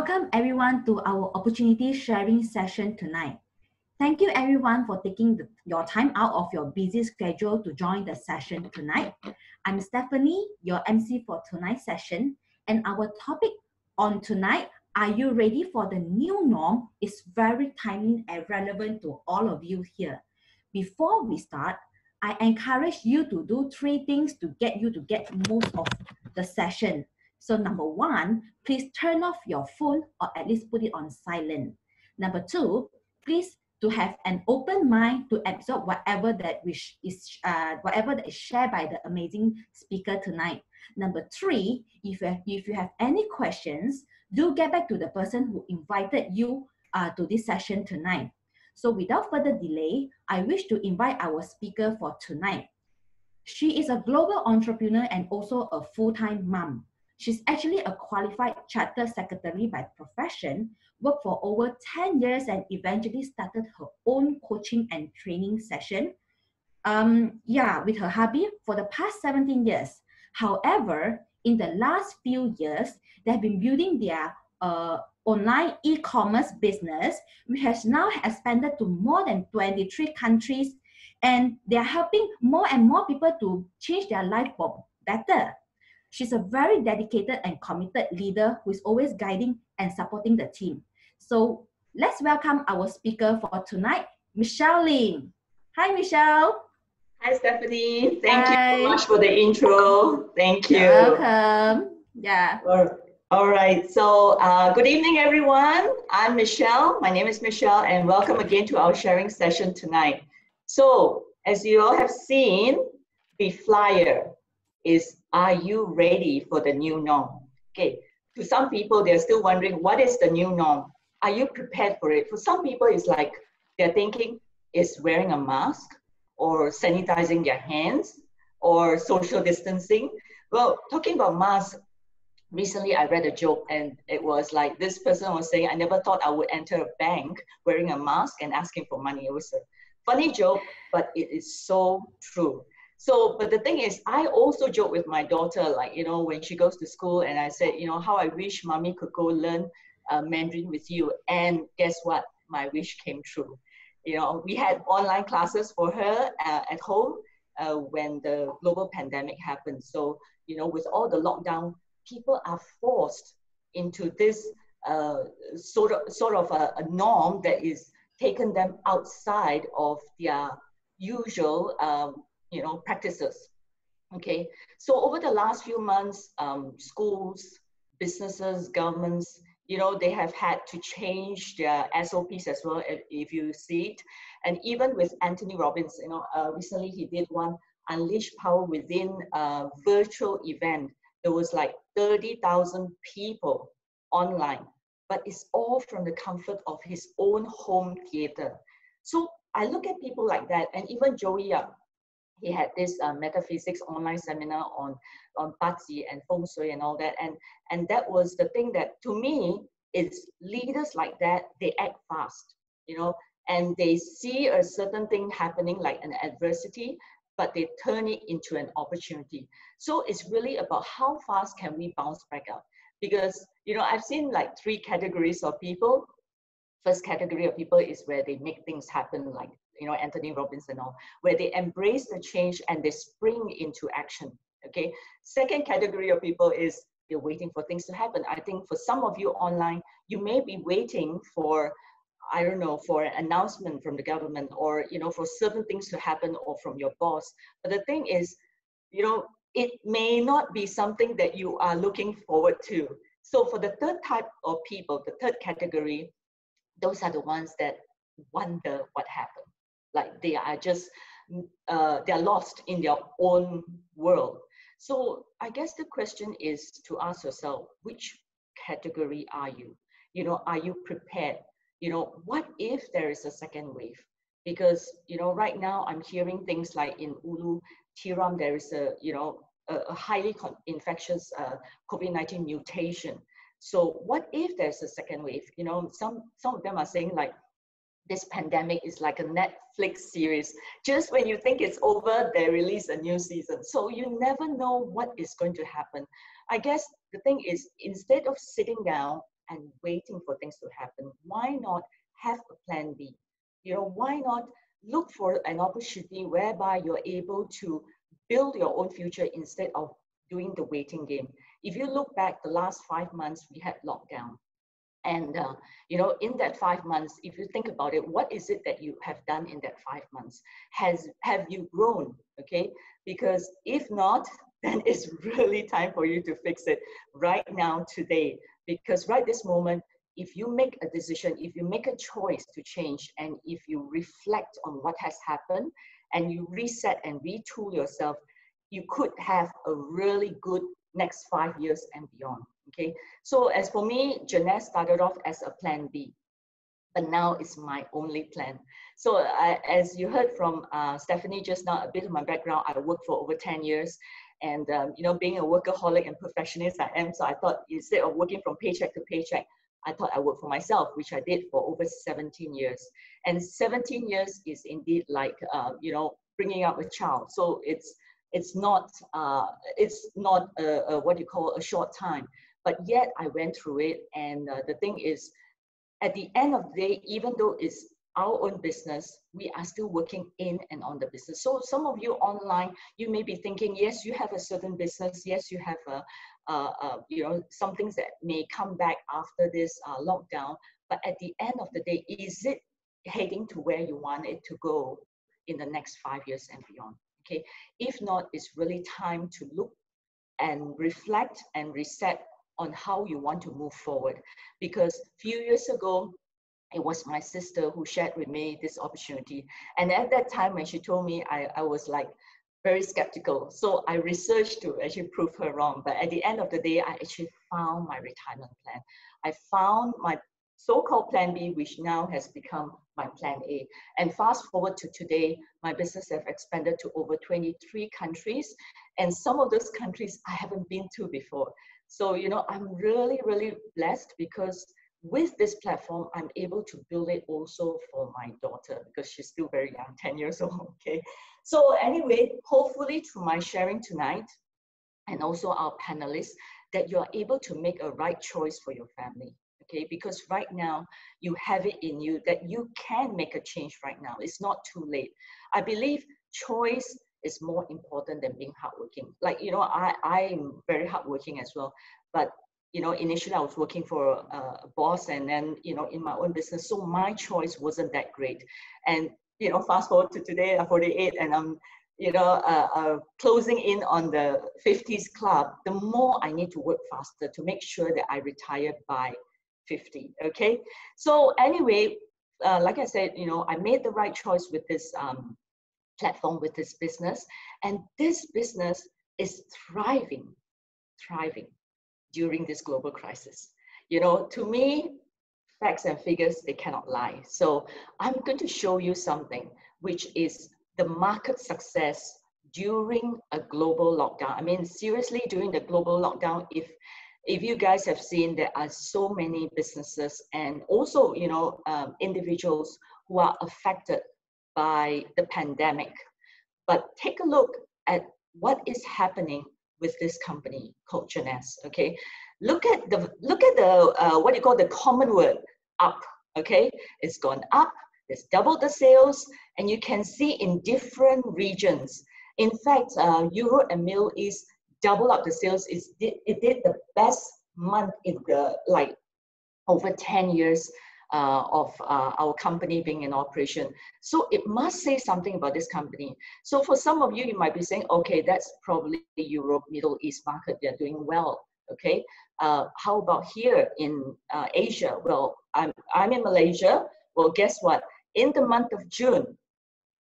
welcome everyone to our opportunity sharing session tonight. Thank you everyone for taking your time out of your busy schedule to join the session tonight. I'm Stephanie, your MC for tonight's session, and our topic on tonight, are you ready for the new norm, is very timely and relevant to all of you here. Before we start, I encourage you to do 3 things to get most of the session. So number 1, please turn off your phone or at least put it on silent. Number 2, please to have an open mind to absorb whatever that is shared by the amazing speaker tonight. Number 3, if you have any questions, do get back to the person who invited you to this session tonight. So without further delay, I wish to invite our speaker for tonight. She is a global entrepreneur and also a full-time mom. She's actually a qualified chartered secretary by profession, worked for over 10 years and eventually started her own coaching and training session. With her hubby for the past 17 years. However, in the last few years, they've been building their online e-commerce business, which has now expanded to more than 23 countries, and they're helping more and more people to change their life for better. She's a very dedicated and committed leader who is always guiding and supporting the team. So let's welcome our speaker for tonight, Michelle Ling. Hi, Michelle. Hi, Stephanie. Thank you so much for the intro. Thank you. You're welcome. Yeah. All right. So good evening, everyone. I'm Michelle. My name is Michelle, and welcome again to our sharing session tonight. So as you all have seen, the flyer is, are you ready for the new norm? Okay. To some people, they're still wondering, what is the new norm? Are you prepared for it? For some people, it's like they're thinking, is wearing a mask or sanitizing their hands or social distancing. Well, talking about masks, recently I read a joke and it was like this person was saying, I never thought I would enter a bank wearing a mask and asking for money. It was a funny joke, but it is so true. So, but the thing is, I also joke with my daughter, like, you know, when she goes to school and I said, you know, how I wish mommy could go learn Mandarin with you. And guess what? My wish came true. You know, we had online classes for her at home when the global pandemic happened. So, you know, with all the lockdown, people are forced into this sort of a norm that is taken them outside of their usual, you know, practices. Okay, so over the last few months, schools, businesses, governments, you know, they have had to change their SOPs as well, if you see it. And even with Anthony Robbins, you know, recently he did one Unleash Power Within virtual event. There was like 30,000 people online, but it's all from the comfort of his own home theater. So I look at people like that, and even Joey Yap, he had this metaphysics online seminar on Bazi and Feng Shui and all that. And that was the thing that, to me, is leaders like that, they act fast, you know, and they see a certain thing happening like an adversity, but they turn it into an opportunity. So it's really about how fast can we bounce back up? Because, you know, I've seen like 3 categories of people. First category of people is where they make things happen, like, you know, Anthony Robbins and all, where they embrace the change and they spring into action, okay? Second category of people is they're waiting for things to happen. I think for some of you online, you may be waiting for, I don't know, for an announcement from the government or, you know, for certain things to happen or from your boss. But the thing is, you know, it may not be something that you are looking forward to. So for the third type of people, the third category, those are the ones that wonder what happened. Like they are just, they're lost in their own world. So I guess the question is to ask yourself, which category are you? You know, are you prepared? You know, what if there is a second wave? Because, you know, right now I'm hearing things like in Ulu, Tiram, there is a, you know, a highly infectious COVID-19 mutation. So what if there's a second wave? You know, some of them are saying like, this pandemic is like a Netflix series. Just when you think it's over, they release a new season. So you never know what is going to happen. I guess the thing is, instead of sitting down and waiting for things to happen. Why not have a plan B? You know, why not look for an opportunity whereby you're able to build your own future instead of doing the waiting game? If you look back the last 5 months, we had lockdown. And, you know, in that 5 months, if you think about it, what is it that you have done in that 5 months? Have you grown? Okay, because if not, then it's really time for you to fix it right now, today. Because right this moment, if you make a decision, if you make a choice to change, and if you reflect on what has happened, and you reset and retool yourself, you could have a really good next 5 years and beyond. Okay, so as for me, Jeunesse started off as a plan B, but now it's my only plan. So as you heard from Stephanie just now, a bit of my background, I worked for over 10 years. And, you know, being a workaholic and perfectionist I am, so I thought instead of working from paycheck to paycheck, I thought I worked for myself, which I did for over 17 years. And 17 years is indeed like, you know, bringing up a child. So it's not what you call a short time. But yet I went through it. And the thing is, at the end of the day, even though it's our own business, we are still working in and on the business. So some of you online, you may be thinking, yes, you have a certain business. Yes, you have you know, some things that may come back after this lockdown. But at the end of the day, is it heading to where you want it to go in the next 5 years and beyond? Okay. If not, it's really time to look and reflect and reset on how you want to move forward. Because a few years ago, it was my sister who shared with me this opportunity. And at that time, when she told me, I was like very skeptical. So I researched to actually prove her wrong. But at the end of the day, I actually found my retirement plan. I found my so-called plan B, which now has become my plan A. And fast forward to today, my business have expanded to over 23 countries. And some of those countries I haven't been to before. So, you know, I'm really, really blessed because with this platform, I'm able to build it also for my daughter because she's still very young, 10 years old, okay? So anyway, hopefully through my sharing tonight and also our panelists, that you're able to make a right choice for your family, okay? Because right now, you have it in you that you can make a change right now. It's not too late. I believe choice is more important than being hardworking. Like, you know, I'm very hardworking as well, but you know, initially I was working for a boss and then, you know, in my own business. So my choice wasn't that great. And, you know, fast forward to today, I'm 48 and I'm, you know, closing in on the 50s club. The more I need to work faster to make sure that I retire by 50, okay? So anyway, like I said, you know, I made the right choice with this platform, with this business, and this business is thriving during this global crisis. You know, to me, facts and figures, they cannot lie. So I'm going to show you something which is the market success during a global lockdown. I mean, seriously, during the global lockdown, if you guys have seen, there are so many businesses and also, you know, individuals who are affected by the pandemic. But take a look at what is happening with this company called Jeunesse, okay? Look at the what you call the common word, up, okay? It's gone up, it's doubled the sales, and you can see in different regions. In fact, Europe and Middle East double up the sales. It did the best month in the, like, over 10 years of our company being in operation. So it must say something about this company. So for some of you, you might be saying, okay, that's probably the Europe, Middle East market, they're doing well, okay? How about here in Asia? Well, I'm in Malaysia. Well, guess what? In the month of June,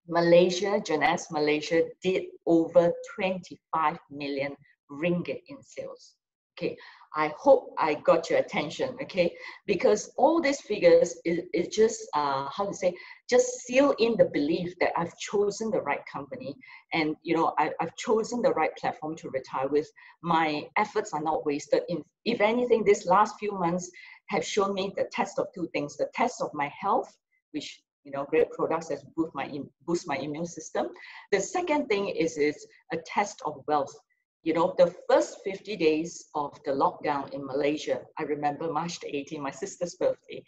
Malaysia, Jeunesse Malaysia did over 25 million ringgit in sales. Okay, I hope I got your attention, okay? Because all these figures is just, how to say, just seal in the belief that I've chosen the right company and, you know, I've chosen the right platform to retire with. My efforts are not wasted. If anything, this last few months have shown me the test of two things, the test of my health, which, you know, great products that boost my immune system. The second thing is a test of wealth. you know, the first 50 days of the lockdown in Malaysia, I remember March the 18th, my sister's birthday,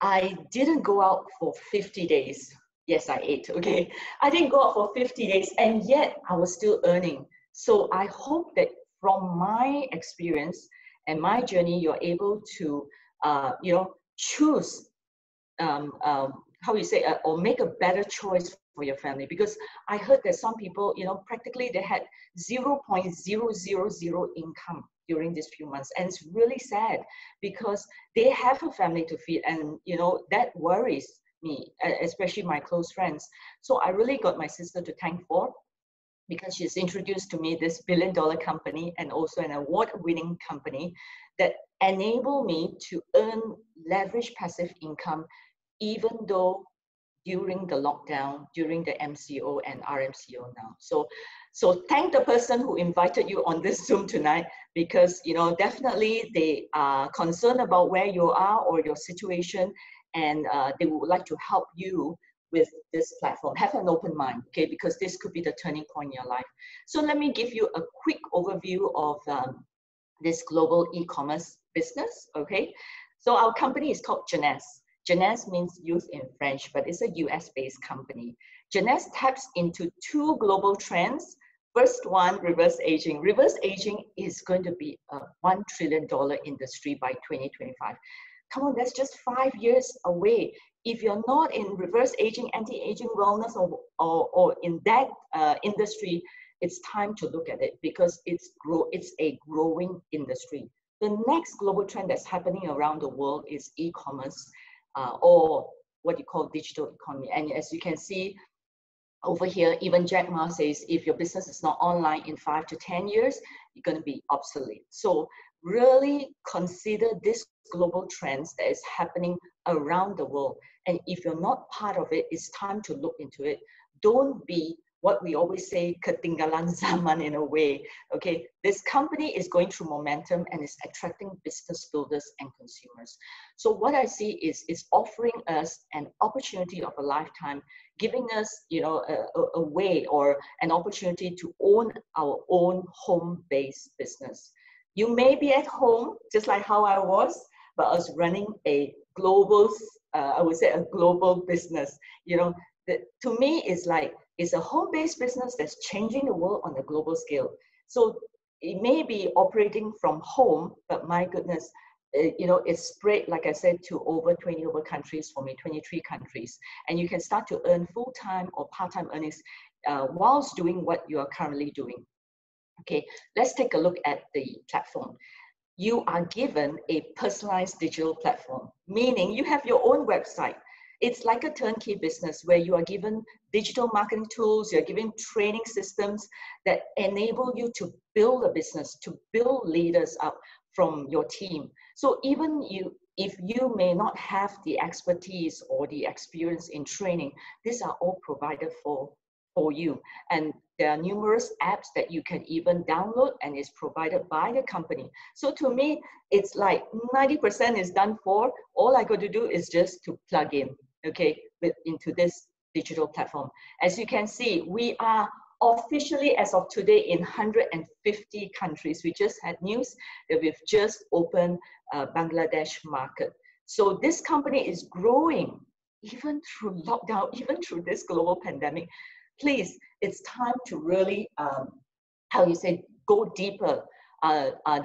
I didn't go out for 50 days. Yes, I ate, okay? I didn't go out for 50 days, and yet I was still earning. So I hope that from my experience and my journey, you're able to, you know, choose, how you say, or make a better choice for your family. Because I heard that some people, you know, practically they had 0.000 income during these few months, and it's really sad because they have a family to feed, and you know that worries me, especially my close friends. So I really got my sister to thank for, because she's introduced to me this billion-dollar company and also an award-winning company that enable me to earn leverage passive income, even though during the lockdown, during the MCO and RMCO now. So thank the person who invited you on this Zoom tonight, because you know definitely they are concerned about where you are or your situation, and they would like to help you with this platform. Have an open mind, okay? Because this could be the turning point in your life. So let me give you a quick overview of this global e-commerce business, okay? So our company is called Jeunesse. Jeunesse means youth in French, but it's a US-based company. Jeunesse taps into two global trends. First one, reverse aging. Reverse aging is going to be a $1 trillion industry by 2025. Come on, that's just 5 years away. If you're not in reverse aging, anti-aging wellness, or in that industry, it's time to look at it, because it's a growing industry. The next global trend that's happening around the world is e-commerce, or what you call digital economy. And as you can see over here, even Jack Ma says, if your business is not online in 5 to 10 years, you're going to be obsolete. So really consider this global trends that is happening around the world. And if you're not part of it, it's time to look into it. Don't be what we always say, ketinggalan zaman in a way, okay? This company is going through momentum and is attracting business builders and consumers. So what I see is offering us an opportunity of a lifetime, giving us, you know, a way or an opportunity to own our own home-based business. You may be at home, just like how I was, but I was running a global, I would say a global business. You know, to me, it's a home-based business that's changing the world on a global scale. So it may be operating from home, but my goodness, you know, it's spread, like I said, to over 20 countries for me, 23 countries. And you can start to earn full-time or part-time earnings whilst doing what you are currently doing. Okay, let's take a look at the platform. You are given a personalized digital platform, meaning you have your own website. It's like a turnkey business where you are given digital marketing tools, you're given training systems that enable you to build a business, to build leaders up from your team. So even if you may not have the expertise or the experience in training, these are all provided for you. And there are numerous apps that you can even download, and it's provided by the company. So to me, it's like 90% is done for. All I got to do is just to plug in, okay, into this digital platform. As you can see, we are officially, as of today, in 150 countries. We just had news that we've just opened Bangladesh market. So this company is growing even through lockdown, even through this global pandemic. Please, it's time to really, how you say, go deeper,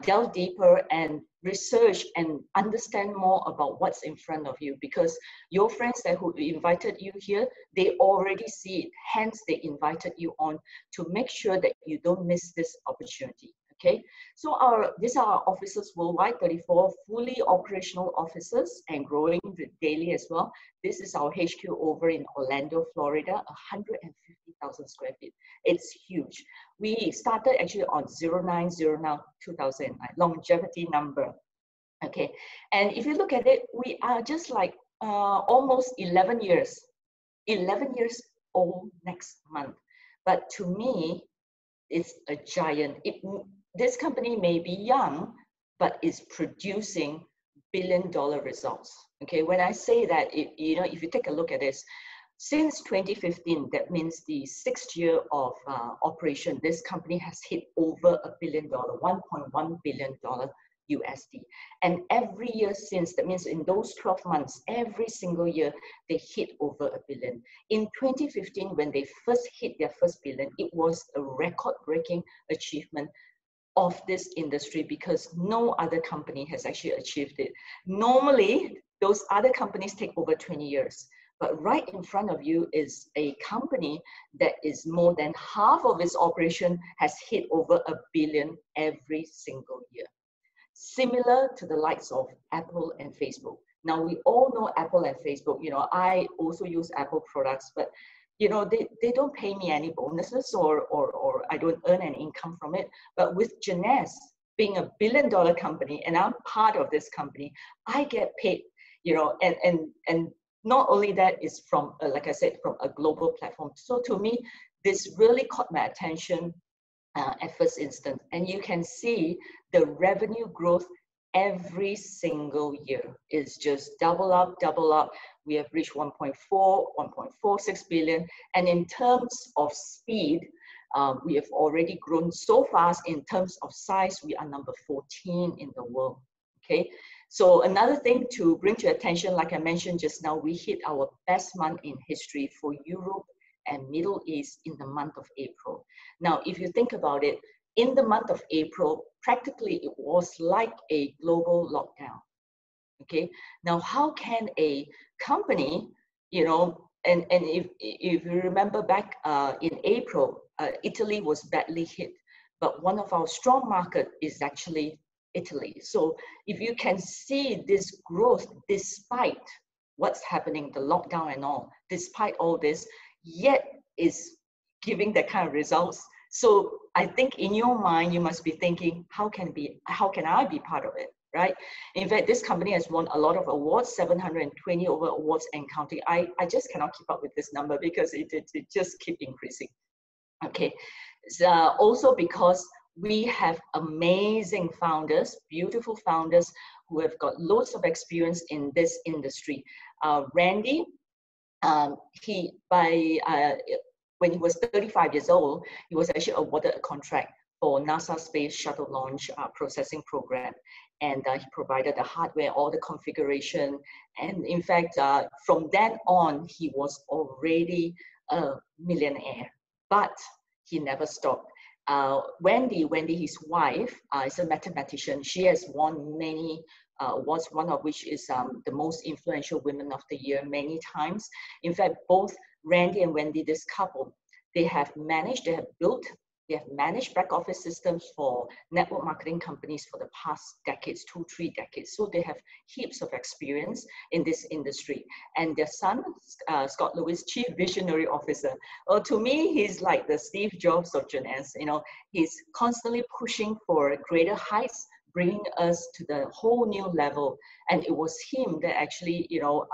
delve deeper and research and understand more about what's in front of you, because your friends that who invited you here, they already see it. Hence, they invited you on to make sure that you don't miss this opportunity. Okay, so these are our offices worldwide, 34 fully operational offices and growing daily as well. This is our HQ over in Orlando, Florida, 150,000 square feet. It's huge. We started actually on 09/09/2009, longevity number. Okay, and if you look at it, we are just like almost 11 years old next month. But to me, it's a giant. This company may be young, but is producing billion-dollar results. Okay, when I say that, if you take a look at this, Since 2015, that means the 6th year of operation, this company has hit over $1 billion, $1.1 billion USD. And every year since, that means in those 12 months, every single year, they hit over $1 billion. In 2015, when they first hit their first billion, it was a record-breaking achievement of this industry because no other company has actually achieved it. Normally, those other companies take over 20 years. But right in front of you is a company that is more than half of its operation has hit over $1 billion every single year. Similar to the likes of Apple and Facebook. Now, we all know Apple and Facebook. You know, I also use Apple products, but you know, they don't pay me any bonuses or I don't earn any income from it. But with Jeunesse being $1 billion company, and I'm part of this company, I get paid, you know, and not only that is from, like I said, from a global platform. So to me, this really caught my attention at first instance. And you can see the revenue growth every single year is just double up. We have reached 1.46 billion. And in terms of speed, we have already grown so fast. In terms of size, we are number 14 in the world, okay? So another thing to bring to your attention, like I mentioned just now, we hit our best month in history for Europe and Middle East in the month of April. Now, if you think about it, in the month of April, practically it was like a global lockdown, okay? Now, how can a company, you know, and if you remember back in April, Italy was badly hit, but one of our strong markets is actually Italy. So if you can see this growth despite what's happening, the lockdown and all, despite all this, yet is giving that kind of results. So I think in your mind, you must be thinking, how can I be part of it, right? In fact, this company has won a lot of awards, 720 over awards and counting. I just cannot keep up with this number because it just keep increasing. Okay, so also because we have amazing founders, beautiful founders who have got loads of experience in this industry. Randy, when he was 35 years old, he was actually awarded a contract for NASA Space Shuttle Launch Processing Program. And he provided the hardware, all the configuration. And in fact, from then on, he was already a millionaire, but he never stopped. Wendy, his wife, is a mathematician. She has won many awards, one of which is the most influential women of the year many times. In fact, both Randy and Wendy, this couple, they have managed back office systems for network marketing companies for the past decades, 2-3 decades. So they have heaps of experience in this industry. And their son, Scott Lewis, Chief Visionary Officer. Well, to me, he's like the Steve Jobs of Jeunesse. You know, he's constantly pushing for greater heights, bringing us to the whole new level. And it was him that actually, you know,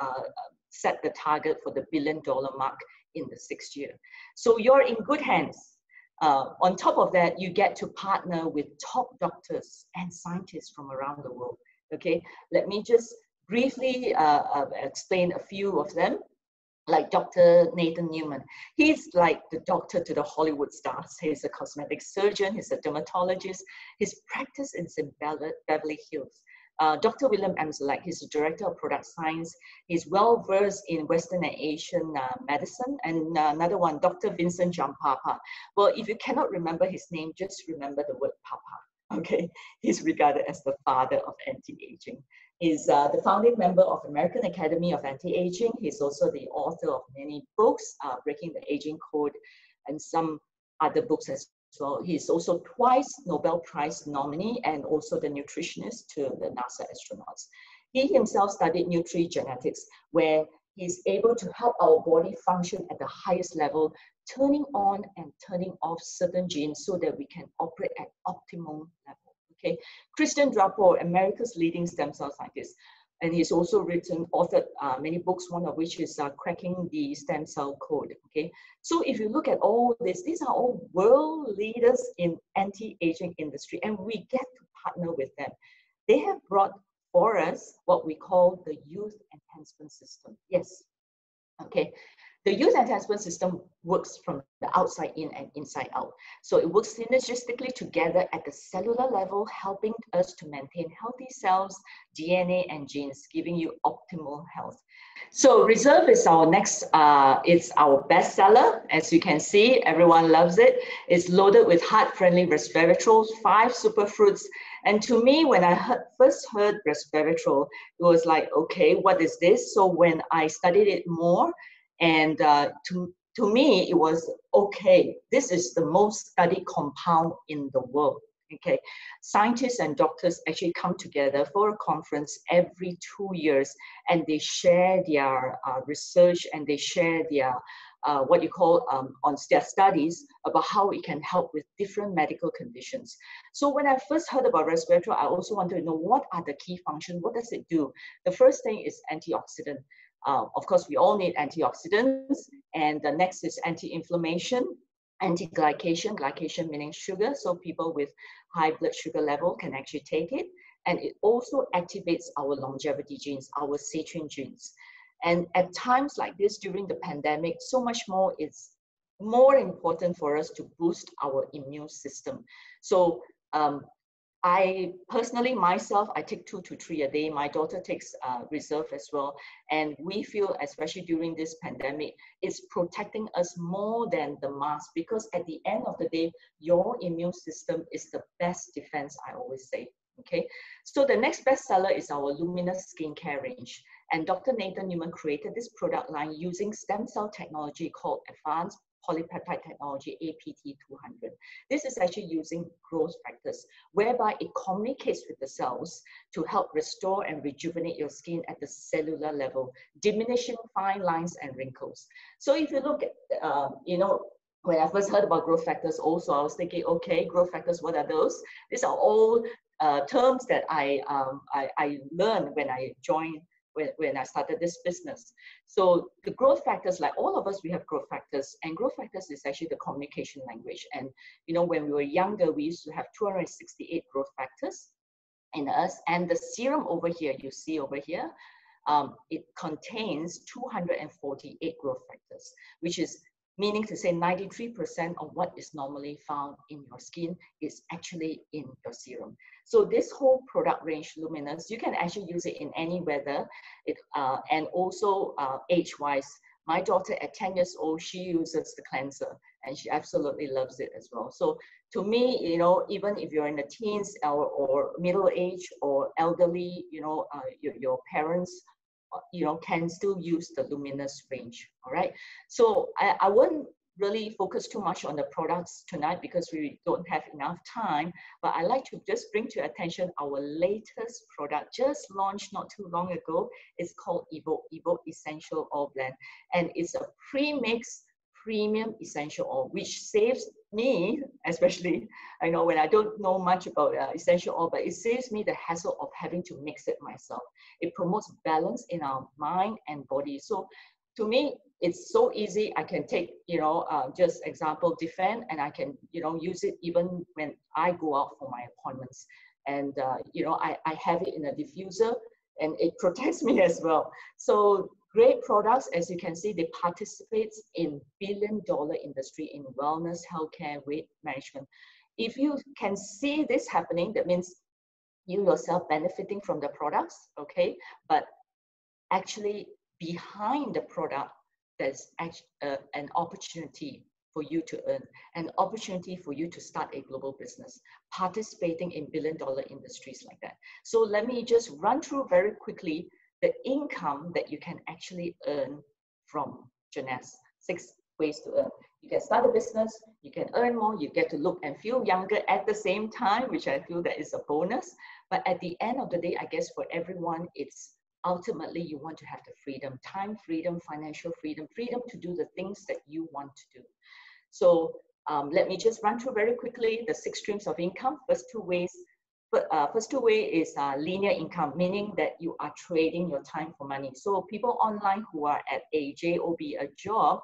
set the target for the $1 billion mark in the 6th year. So you're in good hands. On top of that, you get to partner with top doctors and scientists from around the world. Okay, let me just briefly explain a few of them. Like Dr. Nathan Newman. He's like the doctor to the Hollywood stars. He's a cosmetic surgeon, he's a dermatologist. His practice is in Beverly Hills. Dr. William Emsellek, he's the director of product science. He's well versed in Western and Asian medicine. And another one, Dr. Vincent Jampapa. Well, if you cannot remember his name, just remember the word Papa. Okay, he's regarded as the father of anti-aging. He's the founding member of American Academy of Anti-Aging. He's also the author of many books, Breaking the Aging Code, and some other books as well. He's also twice Nobel Prize nominee and also the nutritionist to the NASA astronauts. He himself studied nutrigenetics, where he's able to help our body function at the highest level, turning on and turning off certain genes so that we can operate at optimum level. Okay, Christian Drapo, America's leading stem cell scientist, and he's also authored many books, one of which is Cracking the Stem Cell Code. Okay, so if you look at all this, these are all world leaders in anti-aging industry, and we get to partner with them. They have brought for us what we call the Youth Enhancement System. Yes, okay. The youth antihistamine system works from the outside in and inside out. So it works synergistically together at the cellular level, helping us to maintain healthy cells, DNA, and genes, giving you optimal health. So Reserve is our next, it's our bestseller. As you can see, everyone loves it. It's loaded with heart-friendly resveratrol, 5 superfruits. And to me, when I first heard resveratrol, it was like, okay, what is this? So when I studied it more, and to me, it was, okay, this is the most studied compound in the world. Okay, scientists and doctors actually come together for a conference every 2 years, and they share their research, and they share their what you call on their studies about how it can help with different medical conditions. So when I first heard about resveratrol, I also wanted to know what are the key functions, what does it do? The first thing is antioxidant. Of course, we all need antioxidants, and the next is anti-inflammation, anti-glycation, glycation meaning sugar, so people with high blood sugar level can actually take it. And it also activates our longevity genes, our citrulline genes. And at times like this during the pandemic, so much more, it's more important for us to boost our immune system. So I personally, myself, I take 2 to 3 a day. My daughter takes Reserve as well. And we feel, especially during this pandemic, it's protecting us more than the mask, because at the end of the day, your immune system is the best defense, I always say. Okay, so the next bestseller is our Luminous skincare range. And Dr. Nathan Newman created this product line using stem cell technology called Advanced Polypeptide Technology, APT200. This is actually using growth factors, whereby it communicates with the cells to help restore and rejuvenate your skin at the cellular level, diminishing fine lines and wrinkles. So if you look at, you know, when I first heard about growth factors also, I was thinking, okay, growth factors, what are those? These are all terms that I learned when I joined, when I started this business. So the growth factors, like all of us, we have growth factors, and growth factors is actually the communication language. And you know, when we were younger, we used to have 268 growth factors in us, and the serum over here, you see over here, it contains 248 growth factors, which is meaning to say 93% of what is normally found in your skin is actually in your serum. So this whole product range, Luminous, you can actually use it in any weather. And also age-wise, my daughter at 10 years old, she uses the cleanser and she absolutely loves it as well. So to me, you know, even if you're in the teens or middle age or elderly, you know, your parents, you know, can still use the Luminous range. All right, so I won't really focus too much on the products tonight because we don't have enough time, but I like to just bring to your attention our latest product, just launched not too long ago. It's called Evoke Essential Oil Blend, and it's a pre-mix premium essential oil, which saves me, especially, I know when I don't know much about essential oil, but it saves me the hassle of having to mix it myself. It promotes balance in our mind and body. So to me, it's so easy. I can take, you know, just example, Defend, and I can, you know, use it even when I go out for my appointments. And, you know, I have it in a diffuser, and it protects me as well. So great products. As you can see, they participate in billion-dollar industry in wellness, healthcare, weight management. If you can see this happening, that means you yourself benefiting from the products, okay? But actually behind the product, there's an opportunity for you to earn, an opportunity for you to start a global business, participating in billion-dollar industries like that. So let me just run through very quickly the income that you can actually earn from Jeunesse. 6 ways to earn. You can start a business, you can earn more, you get to look and feel younger at the same time, which I feel that is a bonus. But at the end of the day, I guess for everyone, it's ultimately you want to have the freedom, time freedom, financial freedom, freedom to do the things that you want to do. So let me just run through very quickly the 6 streams of income. First two ways is linear income, meaning that you are trading your time for money. So people online who are at a job, a job,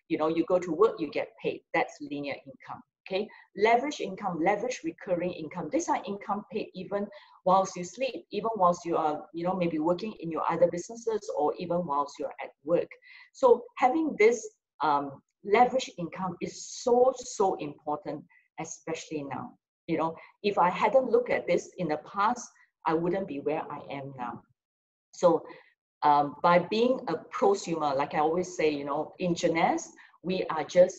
you know, you go to work, you get paid. That's linear income. Okay, leverage income, leverage recurring income. These are income paid even whilst you sleep, even whilst you are, maybe working in your other businesses, or even whilst you're at work. So having this leverage income is so important, especially now. If I hadn't looked at this in the past, I wouldn't be where I am now. So by being a prosumer, like I always say, in Jeunesse, we are just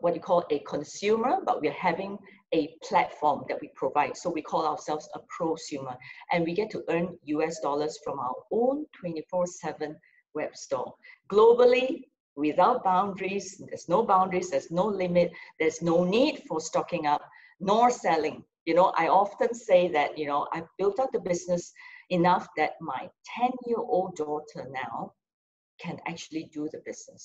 what you call a consumer, but we're having a platform that we provide. So we call ourselves a prosumer, and we get to earn US dollars from our own 24/7 web store. Globally, without boundaries, there's no boundaries, there's no limit, there's no need for stocking up nor selling. I often say that, I've built out the business enough that my 10-year-old daughter now can actually do the business.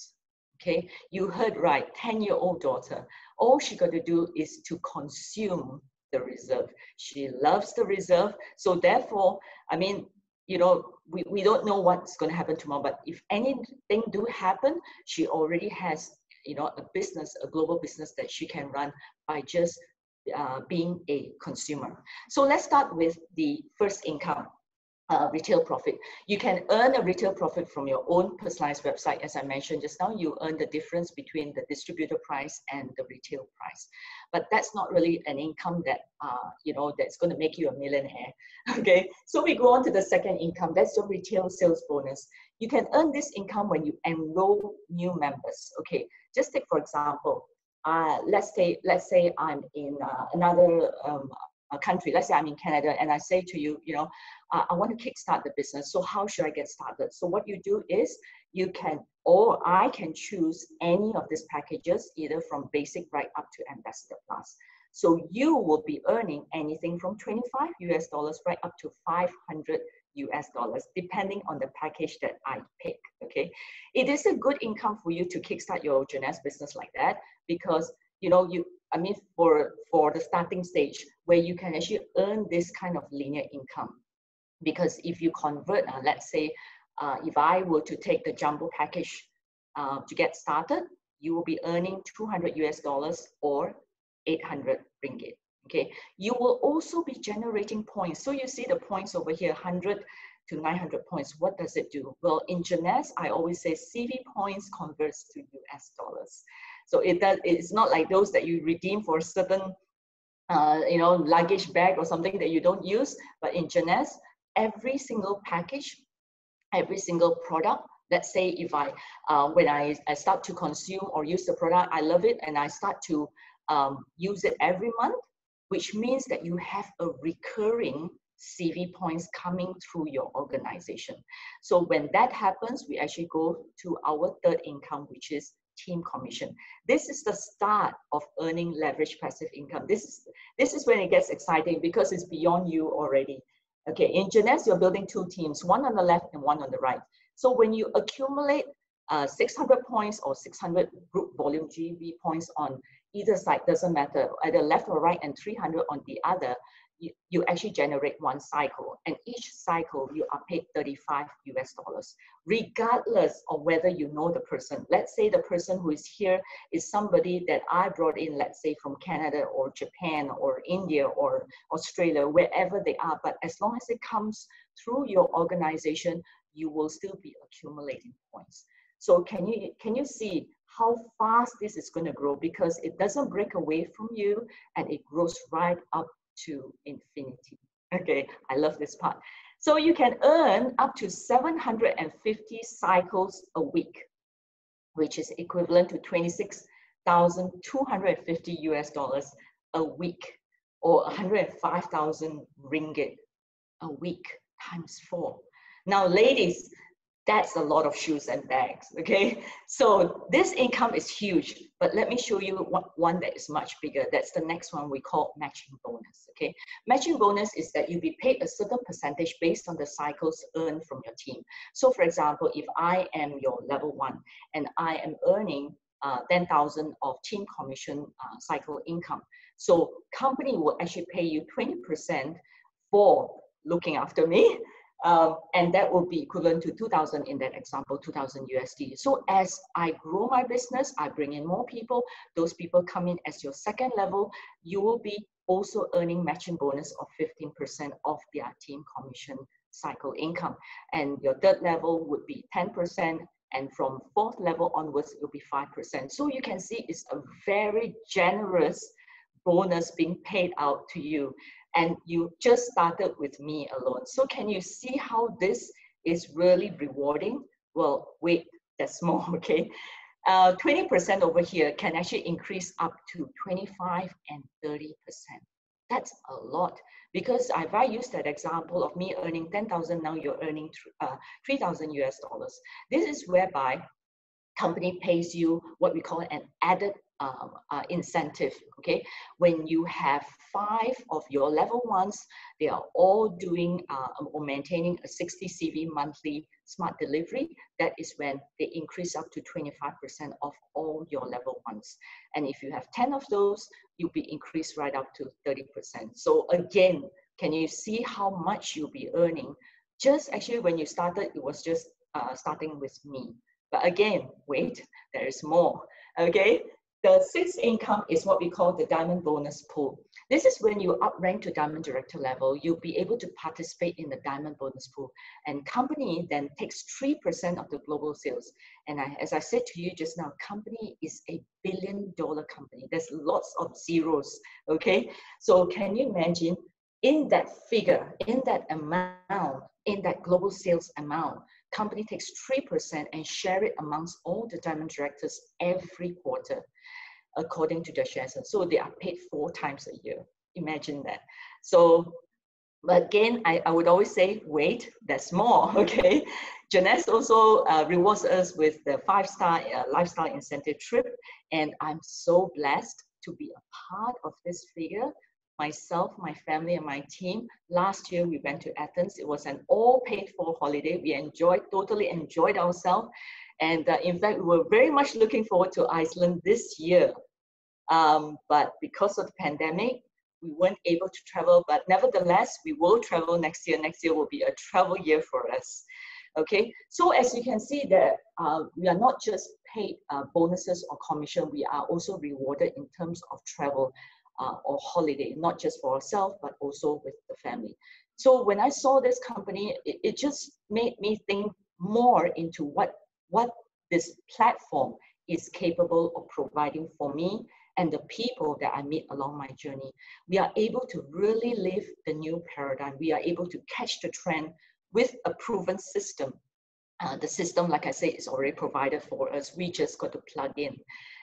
Okay, you heard right, 10-year-old daughter. All she got to do is to consume the reserve. She loves the reserve. So therefore, I mean, we don't know what's going to happen tomorrow, but if anything do happen, she already has, a business, a global business that she can run by just being a consumer. So let's start with the first income. Retail profit. You can earn a retail profit from your own personalized website. As I mentioned just now, you earn the difference between the distributor price and the retail price. But that's not really an income that, that's going to make you a millionaire. Okay, so we go on to the second income. That's your retail sales bonus. You can earn this income when you enroll new members. Okay, just take for example, let's say I'm in another country. Let's say I'm in Canada, and I say to you, I want to kickstart the business. So how should I get started? So what you do is you can, or I can choose any of these packages, either from basic right up to Ambassador Plus. So you will be earning anything from $25 US right up to $500 US, depending on the package that I pick. Okay, it is a good income for you to kickstart your Jeunesse business like that, because for the starting stage where you can actually earn this kind of linear income. Because if you convert, let's say, if I were to take the jumbo package to get started, you will be earning $200 US or 800 ringgit. Okay, you will also be generating points. So you see the points over here, 100 to 900 points. What does it do? Well, in Jeunesse, I always say CV points converts to US dollars. So it's not like those that you redeem for a certain luggage bag or something that you don't use. But in Jeunesse, every single package, every single product, let's say if when I start to consume or use the product, I love it, and I start to use it every month, which means that you have a recurring CV points coming through your organization. So when that happens, we actually go to our third income, which is team commission. This is the start of earning leverage passive income. This is when it gets exciting, because it's beyond you already. Okay, in Jeunesse, you're building two teams, one on the left and one on the right. So when you accumulate 600 points or 600 group volume GB points on either side, doesn't matter, either left or right, and 300 on the other, you actually generate one cycle. And each cycle, you are paid $35 US, regardless of whether you know the person. Let's say the person who is here is somebody that I brought in, let's say from Canada or Japan or India or Australia, wherever they are. But as long as it comes through your organization, you will still be accumulating points. So can you see how fast this is going to grow? Because it doesn't break away from you, and it grows right up to infinity. Okay, I love this part. So you can earn up to 750 cycles a week, which is equivalent to 26,250 US dollars a week, or 105,000 ringgit a week times 4. Now, ladies, that's a lot of shoes and bags, okay? So this income is huge, but let me show you one that is much bigger. That's the next one we call matching bonus, okay? Matching bonus is that you'll be paid a certain percentage based on the cycles earned from your team. So for example, if I am your level 1 and I am earning 10,000 of team commission cycle income, so company will actually pay you 20% for looking after me, And that will be equivalent to 2,000 in that example, 2,000 USD. So as I grow my business, I bring in more people, those people come in as your second level, you will be also earning matching bonus of 15% of their team commission cycle income. And your third level would be 10%, and from fourth level onwards, it will be 5%. So you can see it's a very generous bonus being paid out to you. And you just started with me alone. So can you see how this is really rewarding? Well, wait, that's more, okay? 20% over here can actually increase up to 25 and 30%. That's a lot, because if I use that example of me earning 10,000, now you're earning 3,000 US dollars. This is whereby company pays you what we call an added incentive, okay? When you have 5 of your level ones, they are all doing or maintaining a 60 CV monthly smart delivery, that is when they increase up to 25% of all your level ones. And if you have 10 of those, you'll be increased right up to 30%. So again, can you see how much you'll be earning? Just actually when you started, it was just starting with me. But again, wait, there is more, okay? The sixth income is what we call the diamond bonus pool. This is when you up rank to diamond director level, you'll be able to participate in the diamond bonus pool. And company then takes 3% of the global sales. And as I said to you just now, company is a $1 billion company. There's lots of zeros, okay? So can you imagine in that figure, in that amount, in that global sales amount, company takes 3% and share it amongst all the diamond directors every quarter, according to their shares. So they are paid 4 times a year. Imagine that. So, but again, I would always say, wait, there's more, okay? Jeunesse also rewards us with the 5-star lifestyle incentive trip. And I'm so blessed to be a part of this figure. Myself, my family, and my team. Last year, we went to Athens. It was an all paid for holiday. We totally enjoyed ourselves. And in fact, we were very much looking forward to Iceland this year. But because of the pandemic, we weren't able to travel. But nevertheless, we will travel next year. Next year will be a travel year for us. Okay, so as you can see that we are not just paid bonuses or commission, we are also rewarded in terms of travel. Or holiday, not just for ourselves, but also with the family. So when I saw this company, it just made me think more into what this platform is capable of providing for me and the people that I meet along my journey. We are able to really live the new paradigm. We are able to catch the trend with a proven system. The system, like I say, is already provided for us. We just got to plug in.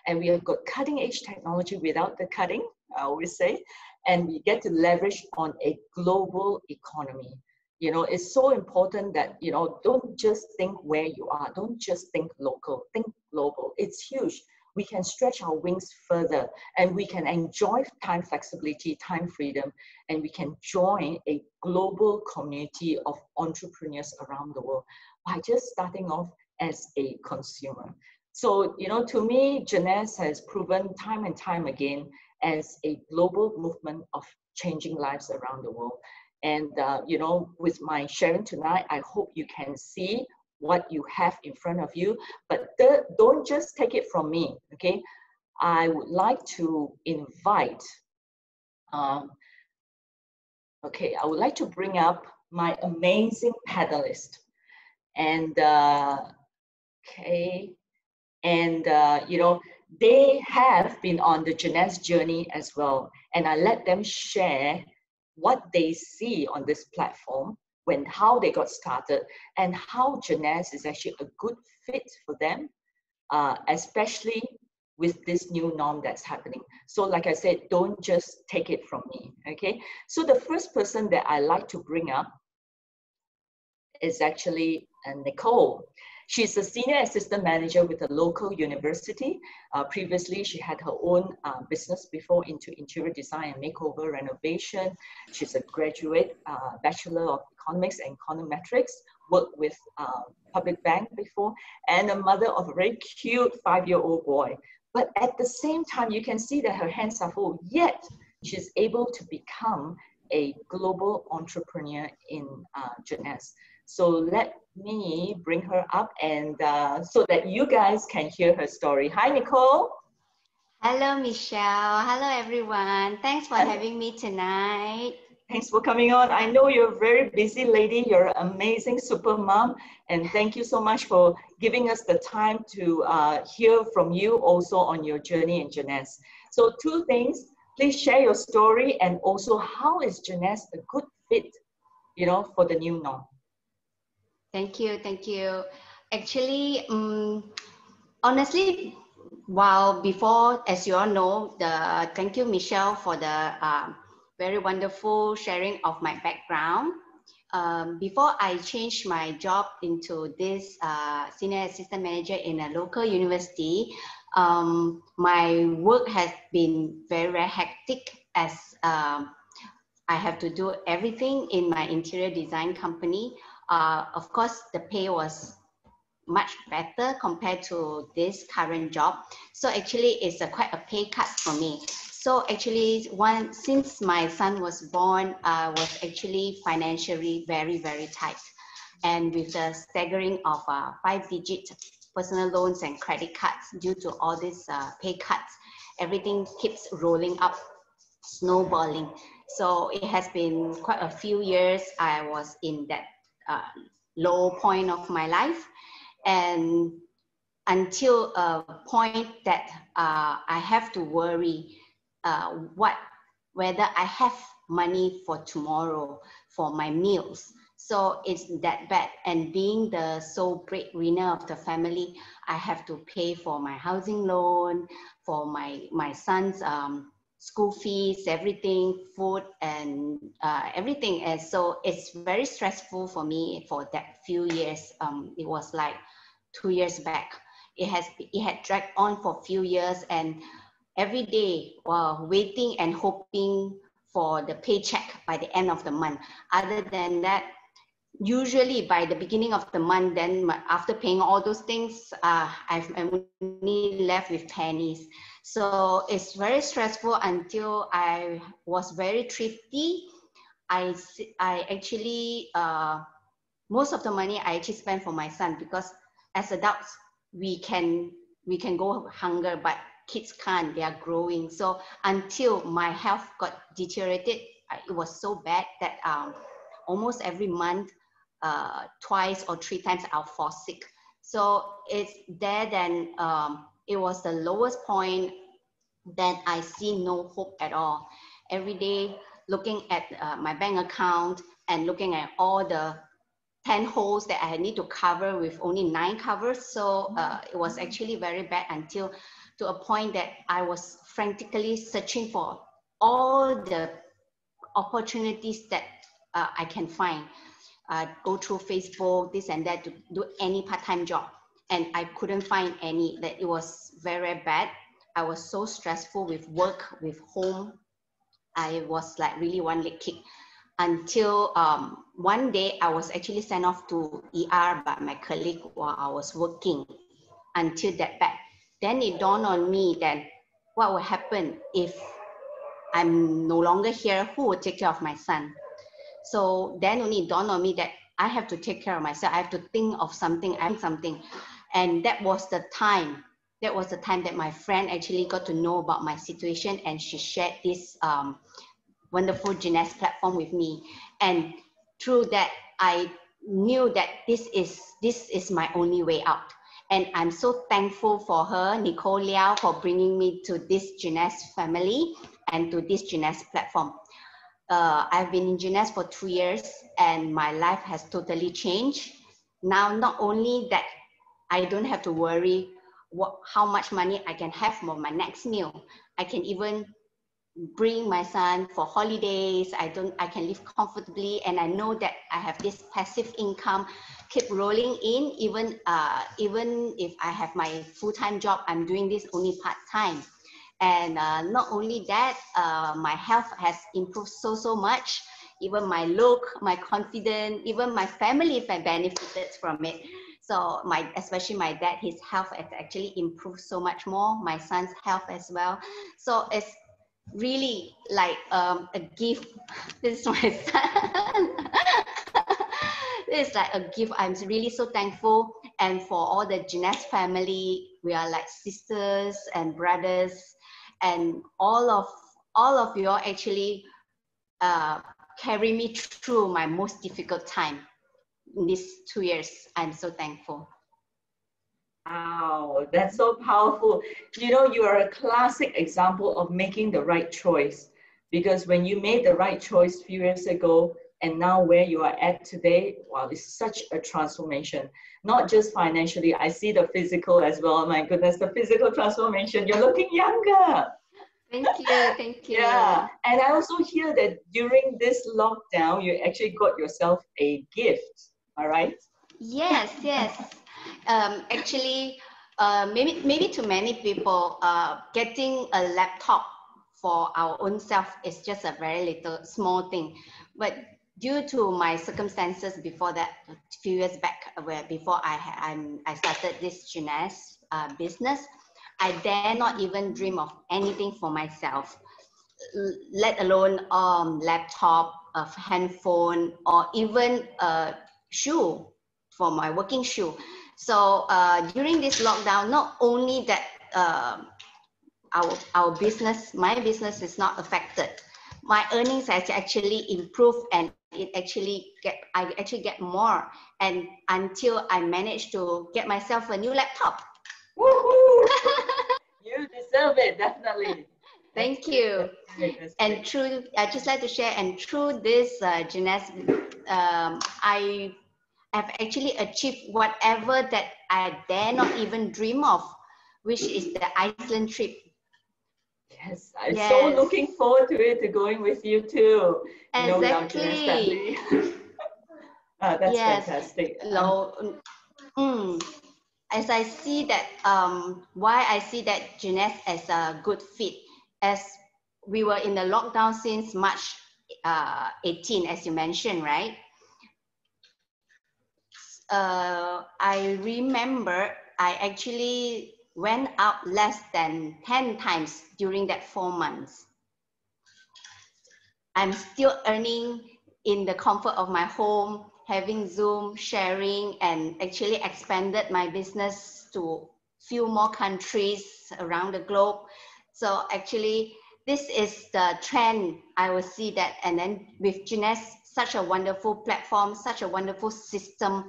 And we have got cutting edge technology without the cutting, I always say. And we get to leverage on a global economy. You know, it's so important that, you know, don't just think where you are. Don't just think local, think global. It's huge. We can stretch our wings further and we can enjoy time flexibility, time freedom, and we can join a global community of entrepreneurs around the world by just starting off as a consumer. So, you know, to me, Jeunesse has proven time and time again as a global movement of changing lives around the world. And, you know, with my sharing tonight, I hope you can see what you have in front of you, but don't just take it from me, okay? I would like to invite, I would like to bring up my amazing panelist. And, you know, they have been on the Jeunesse journey as well. And I let them share what they see on this platform, how they got started, and how Jeunesse is actually a good fit for them, especially with this new norm that's happening. So like I said, don't just take it from me, okay? So the first person that I like to bring up is actually Nicole. She's a senior assistant manager with a local university. Previously, she had her own business before into interior design and makeover renovation. She's a graduate, Bachelor of Economics and Econometrics, worked with public bank before, and a mother of a very cute 5-year-old boy. But at the same time, you can see that her hands are full, yet she's able to become a global entrepreneur in Jeunesse. So let me bring her up and so that you guys can hear her story. Hi, Nicole. Hello, Michelle. Hello, everyone. Thanks for having me tonight. Thanks for coming on. I know you're a very busy lady. You're an amazing super mom. And thank you so much for giving us the time to hear from you also on your journey in Jeunesse. So two things, please share your story and also how is Jeunesse a good fit, you know, for the new norm? Thank you. Thank you. Actually, honestly, while before, as you all know, thank you, Michelle, for the very wonderful sharing of my background. Before I changed my job into this senior assistant manager in a local university, my work has been very, very hectic as I have to do everything in my interior design company. Of course, the pay was much better compared to this current job. So actually it's quite a pay cut for me. So actually since my son was born, I was actually financially very, very tight. And with the staggering of 5-digit personal loans and credit cards due to all these pay cuts, everything keeps rolling up, snowballing. So it has been quite a few years I was in that low point of my life. And until a point that I have to worry whether I have money for tomorrow for my meals. So it's that bad. And being the sole breadwinner of the family, I have to pay for my housing loan, for my son's school fees, everything, food, and everything. And so it's very stressful for me for that few years. It was like 2 years back. It had dragged on for a few years, and every day waiting and hoping for the paycheck by the end of the month. Other than that, usually by the beginning of the month, then after paying all those things, I'm only left with pennies. So it's very stressful until I was very thrifty. I actually, most of the money I actually spend for my son, because as adults, we can go hunger, but kids can't, they are growing. So until my health got deteriorated, it was so bad that almost every month, twice or 3 times I'll fall sick. So it's there, then it was the lowest point that I see no hope at all. Every day looking at my bank account and looking at all the 10 holes that I need to cover with only 9 covers. So it was actually very bad until to a point that I was frantically searching for all the opportunities that I can find. Go through Facebook, this and that, to do any part-time job. And I couldn't find any. That it was very, very bad. I was so stressful with work, with home. I was like really one leg kick. Until one day I was actually sent off to ER by my colleague while I was working until that bad. Then it dawned on me that what will happen if I'm no longer here, who will take care of my son? So then only it dawned on me that I have to take care of myself. I have to think of something, And that was the time that my friend actually got to know about my situation, and she shared this wonderful Jeunesse platform with me. And through that, I knew that this is my only way out. And I'm so thankful for her, Nicole Liao, for bringing me to this Jeunesse family and to this Jeunesse platform. I've been in Jeunesse for 2 years, and my life has totally changed. Now, not only that, I don't have to worry how much money I can have for my next meal. I can even bring my son for holidays. I can live comfortably, and I know that I have this passive income keep rolling in. Even if I have my full-time job, I'm doing this only part-time. And not only that, my health has improved so much. Even my look, my confidence, even my family benefited from it. So especially my dad, his health has actually improved so much more. My son's health as well. So it's really like a gift. This is my son. It's like a gift. I'm really so thankful. And for all the Jeunesse family, we are like sisters and brothers, and all of you all actually carry me through my most difficult time in these 2 years. I'm so thankful. Wow, that's so powerful. You know, you are a classic example of making the right choice, because when you made the right choice a few years ago and now where you are at today, wow, it's such a transformation. Not just financially, I see the physical as well. My goodness, the physical transformation. You're looking younger. Thank you, thank you. Yeah, and I also hear that during this lockdown, you actually got yourself a gift, all right? Yes, yes. Actually, maybe to many people, getting a laptop for our own self is just a very little small thing. But due to my circumstances before that, a few years back, before I started this Jeunesse business, I dare not even dream of anything for myself, let alone laptop, a handphone, or even a shoe for my working shoe. So during this lockdown, not only that our business, my business is not affected, my earnings has actually improved, and I actually get more, and until I managed to get myself a new laptop. Woohoo! You deserve it, definitely. Thank you. And through, I just like to share, and through this Jeunesse, I have actually achieved whatever that I dare not even dream of, which is the Iceland trip. Yes, I'm so looking forward to it, to going with you too. Exactly. You know, with our Jeunesse family. That's fantastic. As I see that, why I see that Jeunesse as a good fit, as we were in the lockdown since March 18, as you mentioned, right? I remember I actually went out less than 10 times during that 4 months. I'm still earning in the comfort of my home, having Zoom, sharing, and actually expanded my business to few more countries around the globe. So actually, this is the trend. I will see that. And then with Jeunesse, such a wonderful platform, such a wonderful system,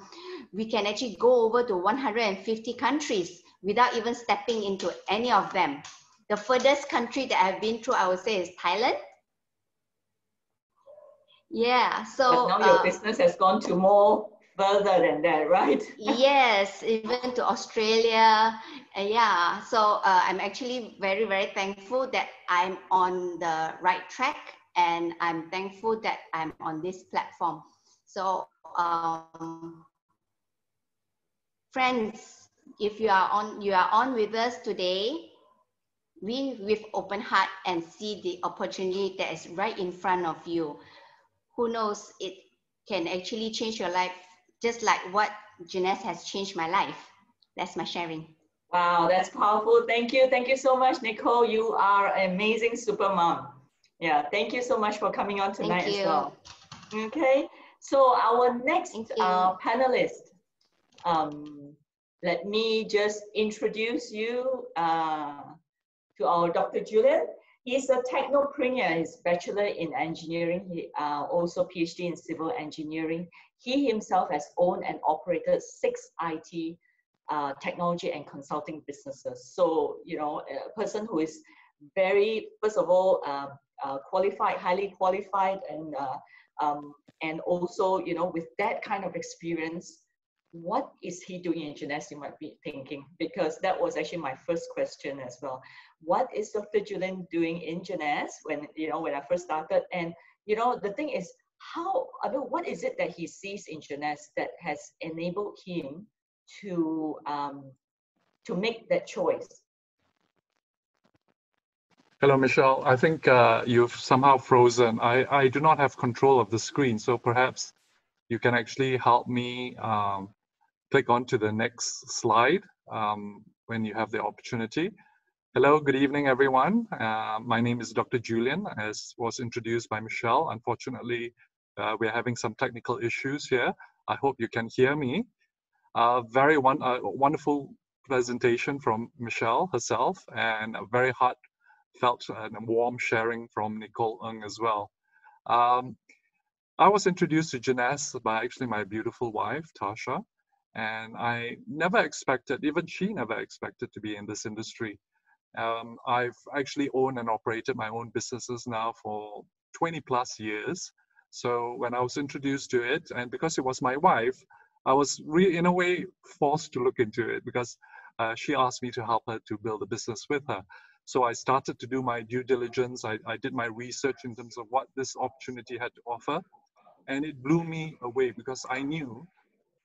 we can actually go over to 150 countries without even stepping into any of them. The furthest country that I've been through, I would say, is Thailand. Yeah, so but now your business has gone to more further than that, right? Yes, even to Australia. Yeah, so I'm actually very, very thankful that I'm on the right track, and I'm thankful that I'm on this platform. So friends, if you are on with us today, we with open heart and see the opportunity that is right in front of you. Who knows, it can actually change your life, just like what Jeunesse has changed my life. That's my sharing. Wow, that's powerful. Thank you. Thank you so much, Nicole. You are an amazing super mom. Yeah, thank you so much for coming on tonight as well. Okay, so our next panelist, let me just introduce you to our Dr. Julian. He's a technopreneur. He's Bachelor in Engineering, he also PhD in Civil Engineering. He himself has owned and operated 6 IT technology and consulting businesses. So, you know, a person who is very, first of all, qualified, highly qualified, and also, you know, with that kind of experience, what is he doing in Jeunesse, you might be thinking, because that was actually my first question as well. What is Dr. Julian doing in Jeunesse when, you know, when I first started? And, you know, the thing is, what is it that he sees in Jeunesse that has enabled him to make that choice? Hello, Michelle. I think you've somehow frozen. I do not have control of the screen, so perhaps you can actually help me click on to the next slide when you have the opportunity. Hello, good evening, everyone. My name is Dr. Julian, as was introduced by Michelle. Unfortunately, we're having some technical issues here. I hope you can hear me. Very wonderful presentation from Michelle herself, and a very heartfelt and warm sharing from Nicole Ng as well. I was introduced to Jeunesse by actually my beautiful wife, Tasha, and I never expected, even she never expected to be in this industry. I've actually owned and operated my own businesses now for 20 plus years. So when I was introduced to it, and because it was my wife, I was really, in a way, forced to look into it because she asked me to help her to build a business with her. So I started to do my due diligence. I did my research in terms of what this opportunity had to offer. And it blew me away because I knew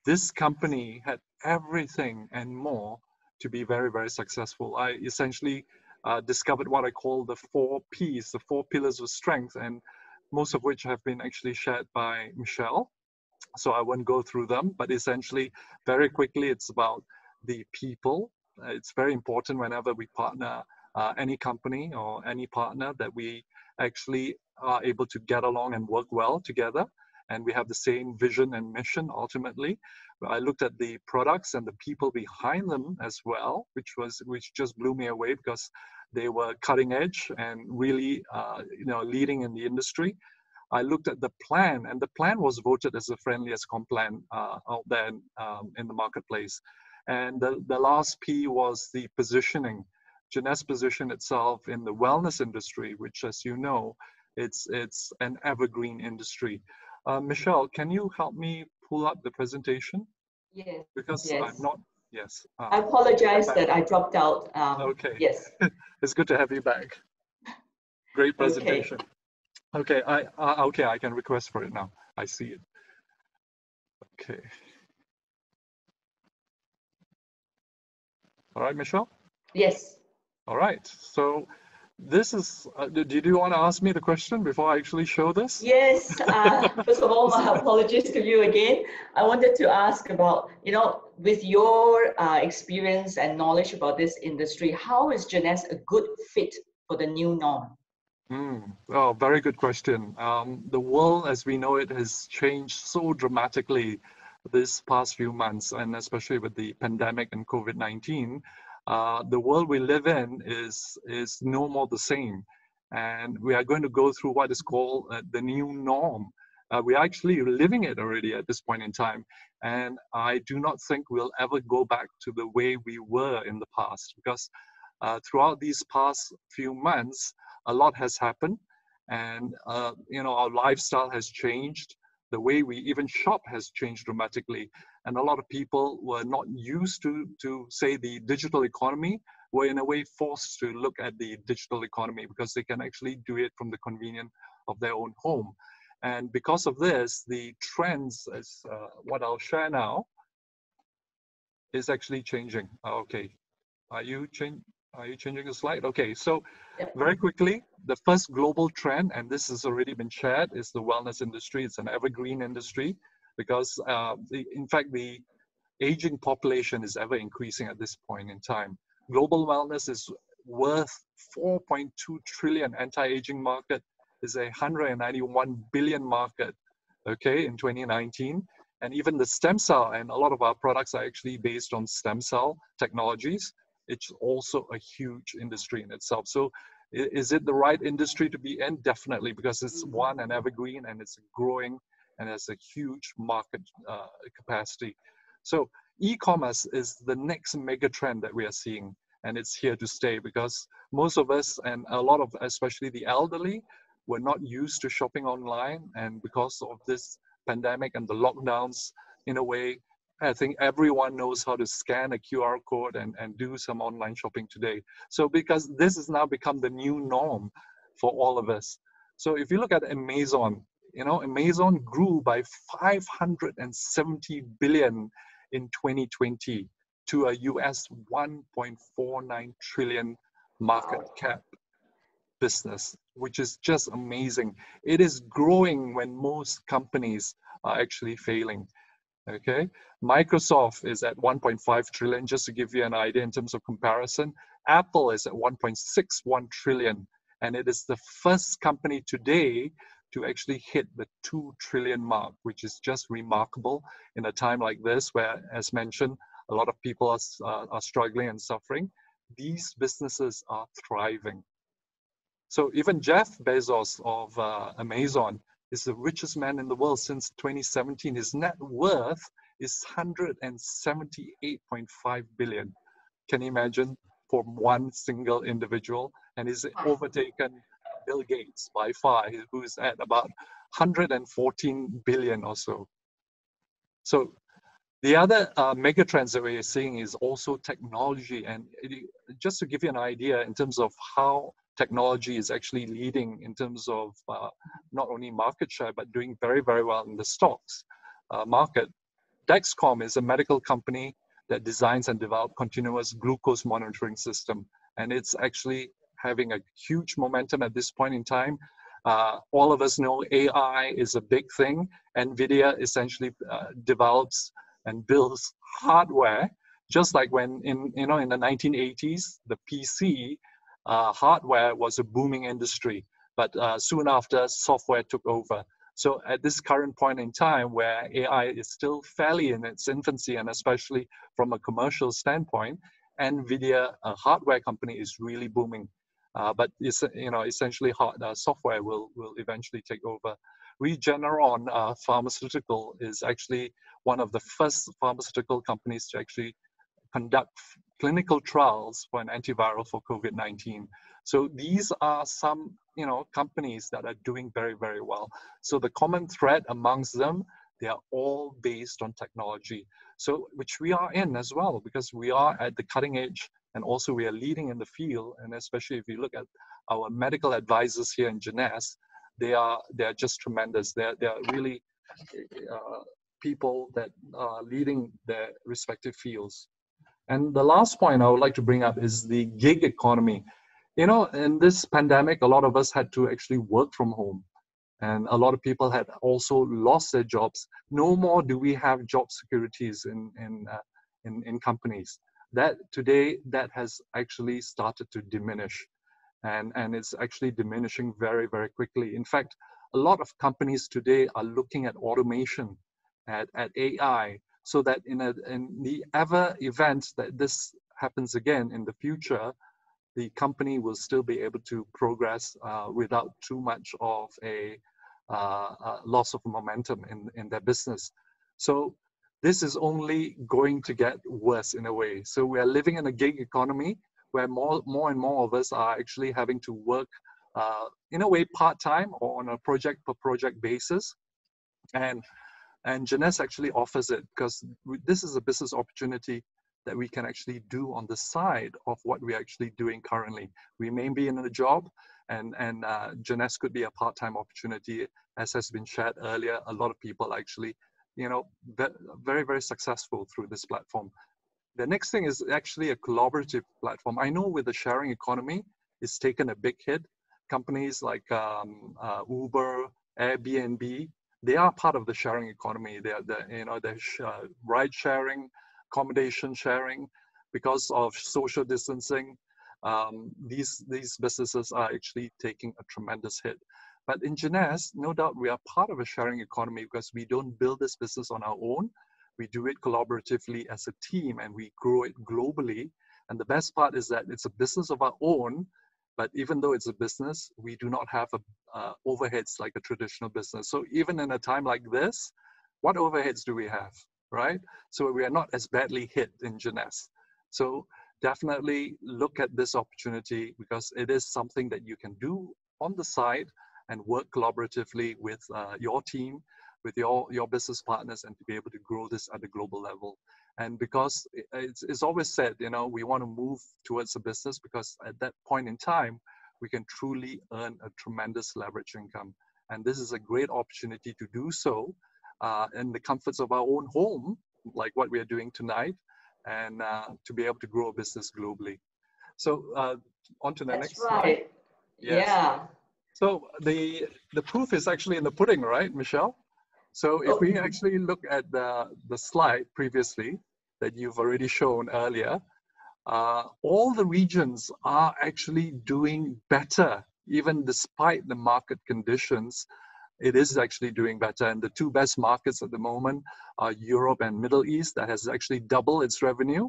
this company had everything and more to be very, very successful. I essentially discovered what I call the 4 Ps, the 4 pillars of strength, and most of which have been actually shared by Michelle. So I won't go through them, but essentially, very quickly, it's about the people. It's very important whenever we partner any company or any partner that we actually are able to get along and work well together. And we have the same vision and mission ultimately. I looked at the products and the people behind them as well, which just blew me away because they were cutting edge and really leading in the industry. I looked at the plan, and the plan was voted as the friendliest comp plan out there in the marketplace. And the last P was the positioning. Jeunesse positioned itself in the wellness industry, which, as you know, it's an evergreen industry. Michelle, can you help me pull up the presentation? Yes. Because yes. I'm not, yes. I apologize that I dropped out. Okay. Yes. It's good to have you back. Great presentation. Okay, I can request for it now. I see it. Okay. All right, Michelle? Yes. All right. So this is, did you want to ask me the question before I actually show this? Yes. First of all, my apologies to you again. I wanted to ask about, with your experience and knowledge about this industry, how is Jeunesse a good fit for the new norm? Oh, very good question. The world as we know it has changed so dramatically this past few months, and especially with the pandemic and COVID-19. The world we live in is no more the same. And we are going to go through what is called the new norm. We're actually living it already at this point in time. And I do not think we'll ever go back to the way we were in the past, because throughout these past few months, a lot has happened. And our lifestyle has changed. The way we even shop has changed dramatically. And a lot of people were not used to say, the digital economy, were in a way forced to look at the digital economy because they can actually do it from the convenience of their own home. And because of this, the trends, as what I'll share now, is actually changing. Okay, are you changing the slide? Okay, so very quickly, the first global trend, and this has already been shared, is the wellness industry. It's an evergreen industry because, in fact, the aging population is ever increasing at this point in time. Global wellness is worth 4.2 trillion. Anti-aging market is a 191 billion market, okay, in 2019. And even the stem cell, and a lot of our products are actually based on stem cell technologies. It's also a huge industry in itself. So is it the right industry to be in? Definitely, because it's one and evergreen, and it's growing and has a huge market capacity. So e-commerce is the next mega trend that we are seeing, and it's here to stay because most of us, and a lot of, especially the elderly, were not used to shopping online. And because of this pandemic and the lockdowns, in a way, I think everyone knows how to scan a QR code and do some online shopping today. So because this has now become the new norm for all of us. So if you look at Amazon, Amazon grew by 570 billion in 2020 to a US 1.49 trillion market cap business, which is just amazing. It is growing when most companies are actually failing. Okay, Microsoft is at 1.5 trillion, just to give you an idea in terms of comparison. Apple is at 1.61 trillion, and it is the first company today to actually hit the 2 trillion mark, which is just remarkable in a time like this, where, as mentioned, a lot of people are struggling and suffering. These businesses are thriving. So even Jeff Bezos of Amazon is the richest man in the world since 2017. His net worth is 178.5 billion. Can you imagine, for one single individual? And he's overtaken Bill Gates by far, who's at about 114 billion or so. So the other mega trends that we're seeing is also technology. And just to give you an idea in terms of how technology is actually leading in terms of not only market share, but doing very, very well in the stocks market. Dexcom is a medical company that designs and develops continuous glucose monitoring system. And it's actually having a huge momentum at this point in time. All of us know AI is a big thing. NVIDIA essentially develops and builds hardware, just like when in the 1980s, the PC hardware was a booming industry, but soon after, software took over. So at this current point in time, where AI is still fairly in its infancy, and especially from a commercial standpoint, NVIDIA, a hardware company, is really booming. But it's, essentially software will eventually take over. Regeneron Pharmaceutical is actually one of the first pharmaceutical companies to actually conduct clinical trials for an antiviral for COVID-19. So these are some, companies that are doing very, very well. So the common thread amongst them, they are all based on technology. So which we are in as well, because we are at the cutting edge, and also we are leading in the field. And especially if you look at our medical advisors here in Jeunesse, they are just tremendous. They are really people that are leading their respective fields. And the last point I would like to bring up is the gig economy. In this pandemic, a lot of us had to actually work from home, and a lot of people had also lost their jobs. No more do we have job securities in companies. That today, that has actually started to diminish, and it's actually diminishing very, very quickly. In fact, a lot of companies today are looking at automation, at AI, so that in the event that this happens again in the future, the company will still be able to progress without too much of a loss of momentum in their business. So this is only going to get worse in a way. So we are living in a gig economy where more and more of us are actually having to work in a way part-time or on a project-per-project basis. And Jeunesse actually offers it, because this is a business opportunity that we can actually do on the side of what we're actually doing currently. We may be in a job, and Jeunesse could be a part-time opportunity. As has been shared earlier, a lot of people actually, very, very successful through this platform. The next thing is actually a collaborative platform. I know with the sharing economy, it's taken a big hit. Companies like Uber, Airbnb, they are part of the sharing economy. They're ride sharing, accommodation sharing. Because of social distancing, these businesses are actually taking a tremendous hit. But in Jeunesse, no doubt we are part of a sharing economy, because we don't build this business on our own. We do it collaboratively as a team, and we grow it globally. And the best part is that it's a business of our own, but even though it's a business, we do not have overheads like a traditional business. So even in a time like this, what overheads do we have, right? So we are not as badly hit in Jeunesse. So definitely look at this opportunity, because it is something that you can do on the side and work collaboratively with your team, with your business partners, and to be able to grow this at a global level. And because it's always said, we want to move towards a business, because at that point in time, we can truly earn a tremendous leverage income. And this is a great opportunity to do so in the comforts of our own home, like what we are doing tonight, and to be able to grow a business globally. So on to the next slide. Yes. Yeah. So the proof is actually in the pudding, right, Michelle? So if we actually look at the slide previously that you've already shown earlier, all the regions are actually doing better, even despite the market conditions it is actually doing better. And the two best markets at the moment are Europe and Middle East, that has actually doubled its revenue,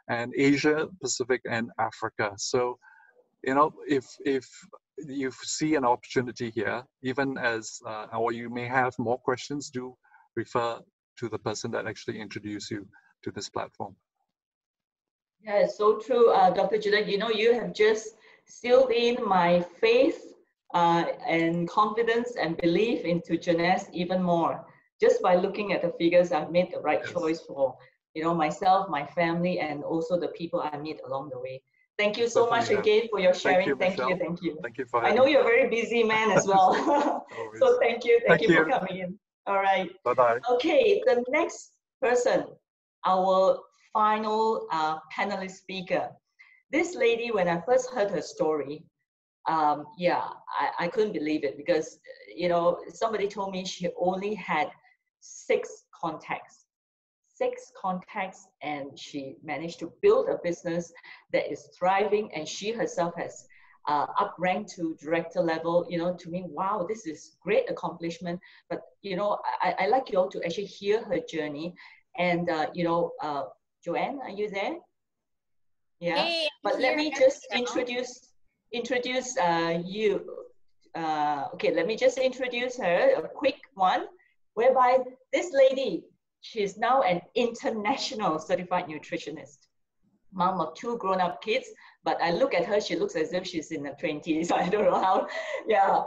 and Asia, Pacific, and Africa. So, you know, if you see an opportunity here, even as, or you may have more questions, do refer to the person that actually introduced you to this platform. Yeah, it's so true, Dr. Julian. You know, you have just sealed in my faith and confidence and belief into Jeunesse even more. Just by looking at the figures, I've made the right choice for, you know, myself, my family, and also the people I meet along the way. Thank you so much again for your sharing. Thank you. Thank you for I know you're a very busy man as well. So thank you for coming in. All right. Bye-bye. Okay, the next person, our final panelist speaker. This lady, when I first heard her story, I couldn't believe it, because, you know, somebody told me she only had 6 contacts, and she managed to build a business that is thriving, and she herself has up-ranked to director level. You know, to me, wow, this is great accomplishment. But, you know, I like you all to actually hear her journey. And, you know, Joanne, are you there? Yeah, hey, but let me just introduce you. Okay, let me just introduce her, a quick one, whereby this lady, she's now an international certified nutritionist, mom of 2 grown-up kids. But I look at her, she looks as if she's in her 20s. I don't know how. Yeah,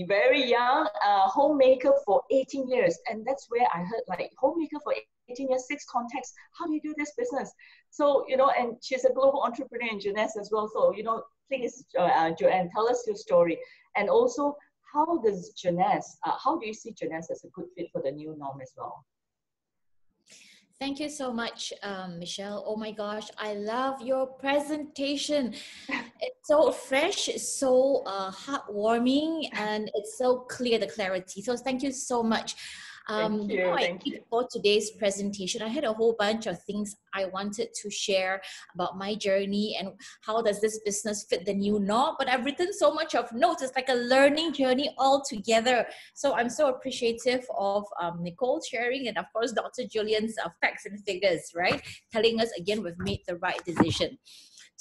very young, homemaker for 18 years. And that's where I heard, like, homemaker for 18 years, 6 contacts. How do you do this business? So, you know, and she's a global entrepreneur in Jeunesse as well. So, you know, please, Joanne, tell us your story. And also, how does Jeunesse, how do you see Jeunesse as a good fit for the new norm as well? Thank you so much, Michelle. Oh my gosh, I love your presentation. It's so fresh, it's so heartwarming, and it's so clear, the clarity. So thank you so much. Thank you. For today's presentation, I had a whole bunch of things I wanted to share about my journey and how does this business fit the new norm. But I've written so much of notes. It's like a learning journey all together. So I'm so appreciative of Nicole sharing, and of course, Dr. Julian's facts and figures, right? Telling us again, we've made the right decision.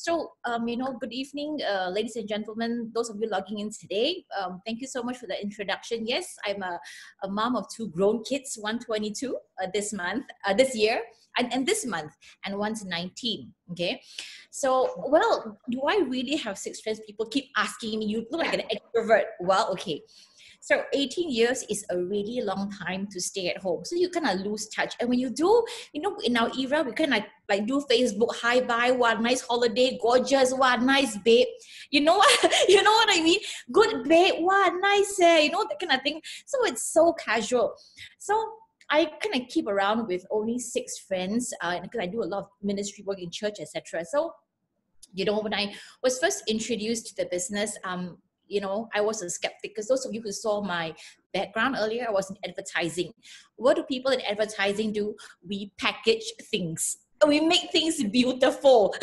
So, you know, good evening, ladies and gentlemen, those of you logging in today. Thank you so much for the introduction. Yes, I'm a mom of 2 grown kids, 122 this year, and this month, and one's 19, okay? So, well, do I really have 6 friends? People keep asking me, you look like an extrovert. Well, okay. So 18 years is a really long time to stay at home. So you kind of lose touch. And when you do, you know, in our era, we kind of like do Facebook, hi, bye, what nice holiday, gorgeous, what nice babe. You know what? You know what I mean? Good babe, what nice, you know, that kind of thing. So it's so casual. So I kind of keep around with only 6 friends because I do a lot of ministry work in church, etc. So, you know, when I was first introduced to the business, you know, I was a skeptic, because those of you who saw my background earlier, I was in advertising. What do people in advertising do? We package things. We make things beautiful.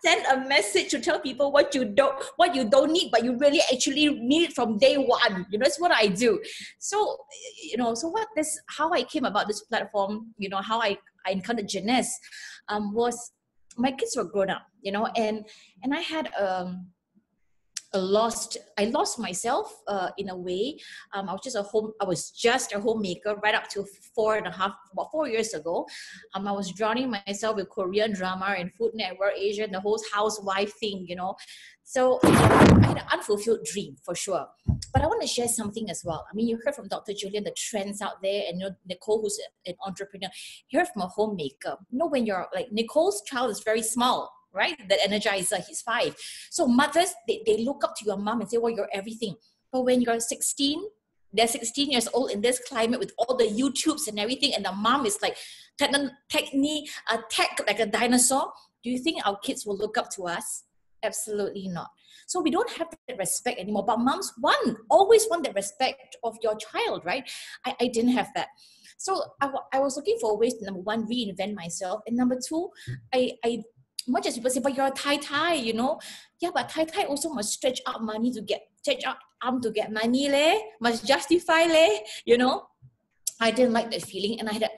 Send a message to tell people what you don't need, but you really actually need it from day one. You know, that's what I do. So, you know, how I came about this platform, you know, how I encountered Jeunesse was my kids were grown up, you know, and I had I lost myself in a way. I was just a homemaker right up to 4 years ago. I was drowning myself with Korean drama and Food Network Asia and the whole housewife thing, you know. So I had an unfulfilled dream for sure. But I want to share something as well. I mean, you heard from Dr. Julian the trends out there, and you know, Nicole, who's an entrepreneur. You heard from a homemaker. You know, when you're like, Nicole's child is very small, right? That Energizer, he's 5. So mothers, they look up to your mom and say, well, you're everything. But when you're 16, they're 16 years old in this climate with all the YouTubes and everything, and the mom is like tech like a dinosaur. Do you think our kids will look up to us? Absolutely not. So we don't have that respect anymore. But moms always want that respect of your child, right? I didn't have that. So I was looking for ways to, number 1, reinvent myself. And number 2, much as people say, but you're a Tai Tai, you know. Yeah, but Tai Tai also must stretch out money to get stretch out arm to get money leh, must justify leh, you know. I didn't like that feeling, and I had an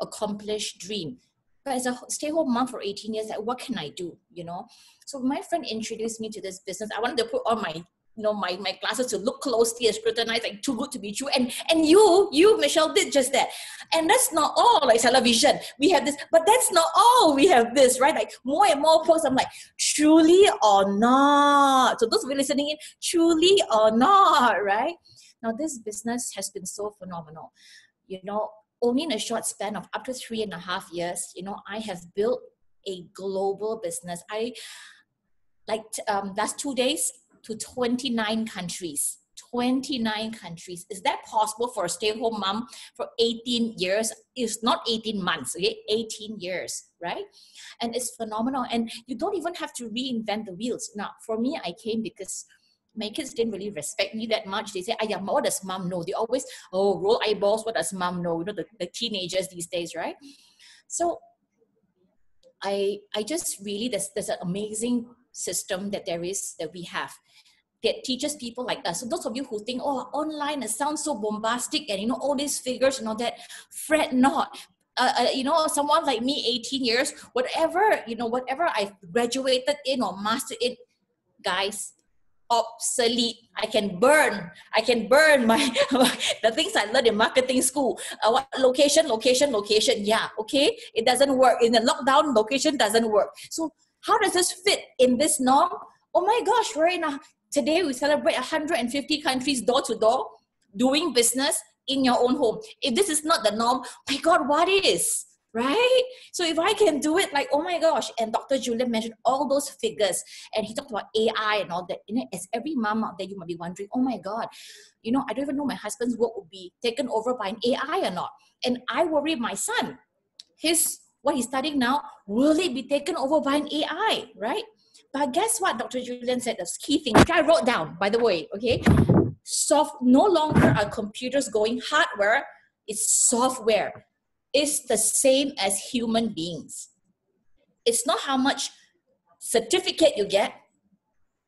unaccomplished dream. But as a stay-home mom for 18 years, like, what can I do, you know? So my friend introduced me to this business. I wanted to put on my, you know, my glasses to look closely and scrutinize, like too good to be true. And you, Michelle, did just that. And that's not all, like television. We have this, but that's not all. We have this, right? Like more and more posts, I'm like, truly or not? So those of you listening in, truly or not, right? Now this business has been so phenomenal. You know, only in a short span of up to 3.5 years, you know, I have built a global business. I last 2 days to 29 countries. 29 countries. Is that possible for a stay-at-home mom for 18 years? It's not 18 months, okay? 18 years, right? And it's phenomenal. And you don't even have to reinvent the wheels. Now, for me, I came because my kids didn't really respect me that much. They say, what does mom know? They always, roll eyeballs, what does mom know? You know, the teenagers these days, right? So I just really, there's an amazing system that we have that teaches people like us. So those of you who think, online, it sounds so bombastic and, you know, all these figures and all that, fret not. You know, someone like me, 18 years, whatever I've graduated in or mastered in, guys, obsolete. I can burn my the things I learned in marketing school. What location? Yeah, okay. It doesn't work. In the lockdown, location doesn't work. So how does this fit in this norm? Oh my gosh, today we celebrate 150 countries door to door doing business in your own home. If this is not the norm, my God, what is? Right? So if I can do it, like, oh my gosh. And Dr. Julian mentioned all those figures, and he talked about AI and all that. You know, as every mom out there, you might be wondering, oh my God, you know, I don't even know my husband's work will be taken over by an AI or not. And I worry my son, what he's studying now, will it be taken over by an AI, right? But guess what? Dr. Julian said the key thing, which I wrote down, by the way, okay? No longer are computers going hardware, it's software. Is the same as human beings. It's not how much certificate you get,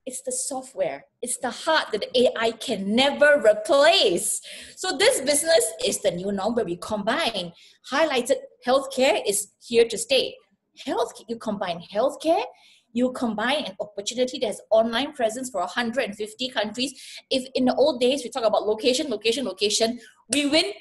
it's the software. It's the heart that the AI can never replace. So this business is the new norm where we combine. Highlighted healthcare is here to stay. You combine healthcare, you combine an opportunity that has online presence for 150 countries. If in the old days we talk about location, we win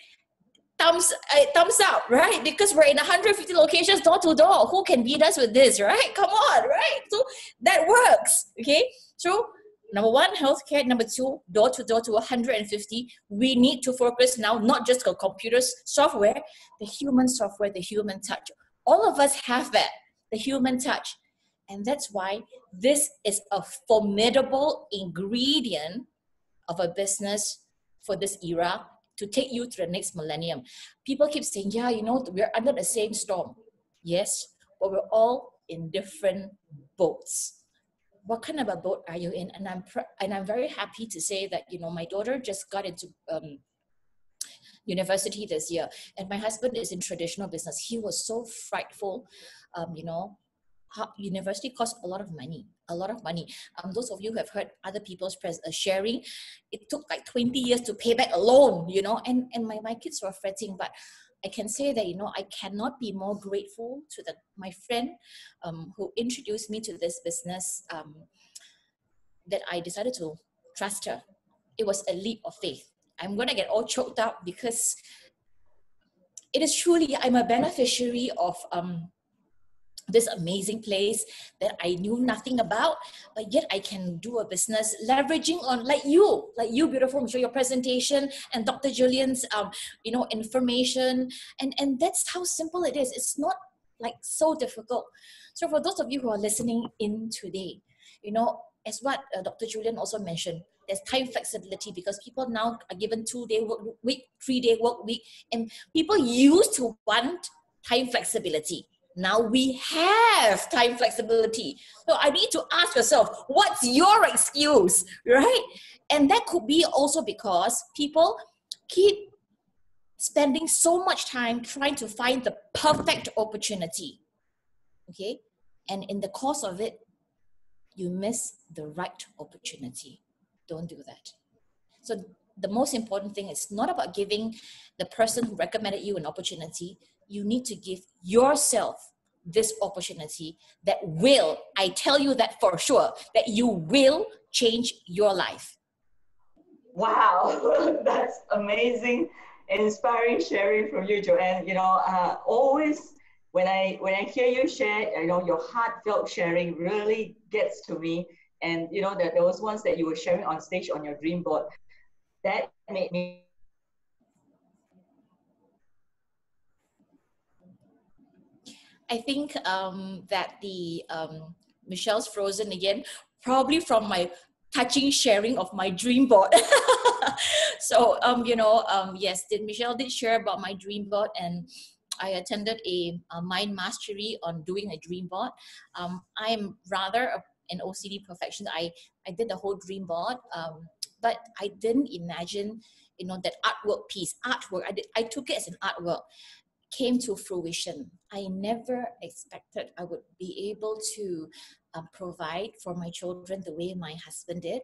thumbs up, right? Because we're in 150 locations door to door. Who can beat us with this, right? Come on, right? So that works, okay? So number one, healthcare. Number two, door to door to 150. We need to focus now, not just on computers, software, the human software, the human touch. All of us have that, the human touch. And that's why this is a formidable ingredient of a business for this era, to take you to the next millennium. People keep saying, yeah, you know, we're under the same storm. Yes, but we're all in different boats. What kind of a boat are you in? And I'm very happy to say that, you know, my daughter just got into university this year, and my husband is in traditional business. He was so frightful, you know, university costs a lot of money. Those of you who have heard other people's sharing, it took like 20 years to pay back a loan, you know, and my kids were fretting. But I can say that, you know, I cannot be more grateful to my friend who introduced me to this business, that I decided to trust her. It was a leap of faith. I'm going to get all choked up because it is truly, I'm a beneficiary of this amazing place that I knew nothing about, but yet I can do a business leveraging on like you, beautiful Michelle, your presentation, and Dr. Julian's, you know, information. And that's how simple it is. It's not like so difficult. So for those of you who are listening in today, you know, as what Dr. Julian also mentioned, there's time flexibility because people now are given 2-day work week, 3-day work week, and people used to want time flexibility. Now we have time flexibility. So I need to ask yourself, what's your excuse, right? And that could be also because people keep spending so much time trying to find the perfect opportunity, okay? And in the course of it, you miss the right opportunity. don't do that. So the most important thing is not about giving the person who recommended you an opportunity. You need to give yourself this opportunity that will, I tell you that for sure, that you will change your life. Wow, that's amazing, inspiring sharing from you, Joanne. You know, always when I hear you share, you know, your heartfelt sharing really gets to me. And you know that those ones that you were sharing on stage on your dream board, that made me. I think that Michelle's frozen again, probably from my touching sharing of my dream board. So, yes, Michelle did share about my dream board, and I attended a mind mastery on doing a dream board. I'm rather an OCD perfectionist. I did the whole dream board, but I didn't imagine, you know, that artwork. I took it as an artwork. Came to fruition. I never expected I would be able to provide for my children the way my husband did.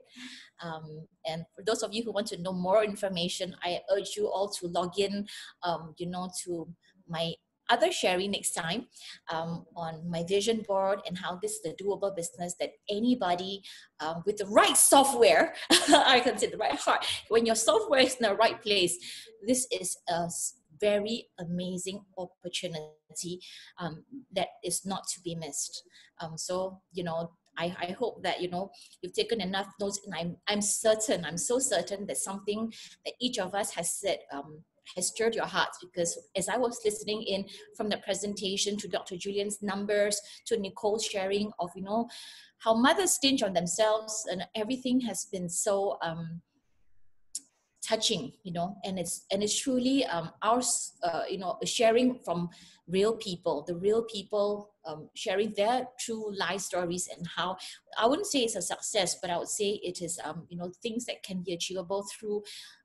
And for those of you who want to know more information, I urge you all to log in, to my other sharing next time on my vision board, and how this is the doable business that anybody with the right software, I consider the right heart, when your software is in the right place, this is a very amazing opportunity that is not to be missed. So, you know, I hope that, you know, you've taken enough notes, and I'm so certain that something that each of us has said has stirred your hearts, because as I was listening in from the presentation to Dr. Julian's numbers, to Nicole's sharing of, you know, how mothers stinge on themselves, and everything has been so touching, you know, and it's truly sharing from real people, the real people sharing their true life stories, and how I wouldn't say it's a success, but I would say it is things that can be achievable through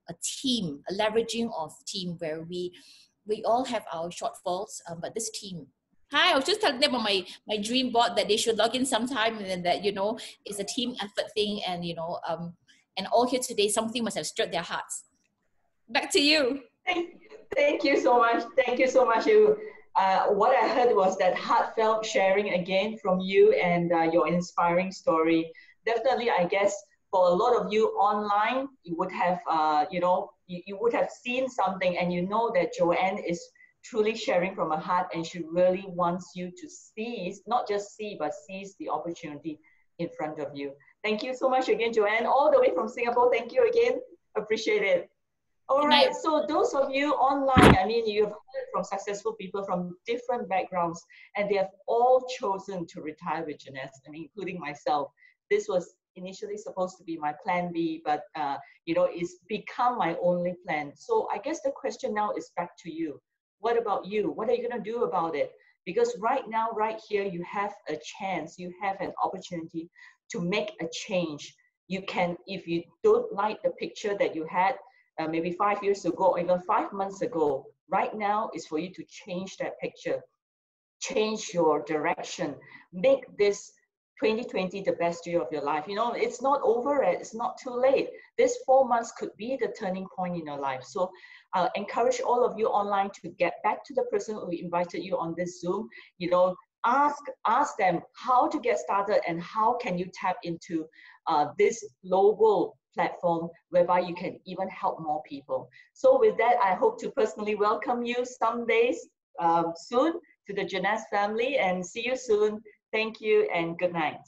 a team, a leveraging of team, where we all have our shortfalls, but this team. Hi, I was just telling them on my dream board that they should log in sometime, and that, you know, it's a team effort thing, and and all here today, something must have stirred their hearts. Back to you. Thank you so much. Thank you so much. What I heard was that heartfelt sharing again from you, and your inspiring story. Definitely, I guess for a lot of you online, you would have, you would have seen something, and you know that Joanne is truly sharing from her heart, and she really wants you to seize, not just see, but seize the opportunity in front of you. Thank you so much again, Joanne, all the way from Singapore. Thank you again. Appreciate it. All right, so those of you online, I mean, you've heard from successful people from different backgrounds, and they have all chosen to retire with Jeunesse, I mean, including myself. This was initially supposed to be my plan B, but it's become my only plan. So I guess the question now is back to you. What about you? What are you gonna do about it? Because right now, right here, you have a chance, you have an opportunity to make a change. You can, if you don't like the picture that you had maybe 5 years ago, or even 5 months ago, right now is for you to change that picture, change your direction, make this 2020 the best year of your life. You know, it's not over yet, it's not too late. This 4 months could be the turning point in your life. So I'll encourage all of you online to get back to the person who invited you on this Zoom. You know, ask them how to get started, and how can you tap into this global platform whereby you can even help more people. So with that, I hope to personally welcome you some days soon to the Jeunesse family, and see you soon. Thank you and good night.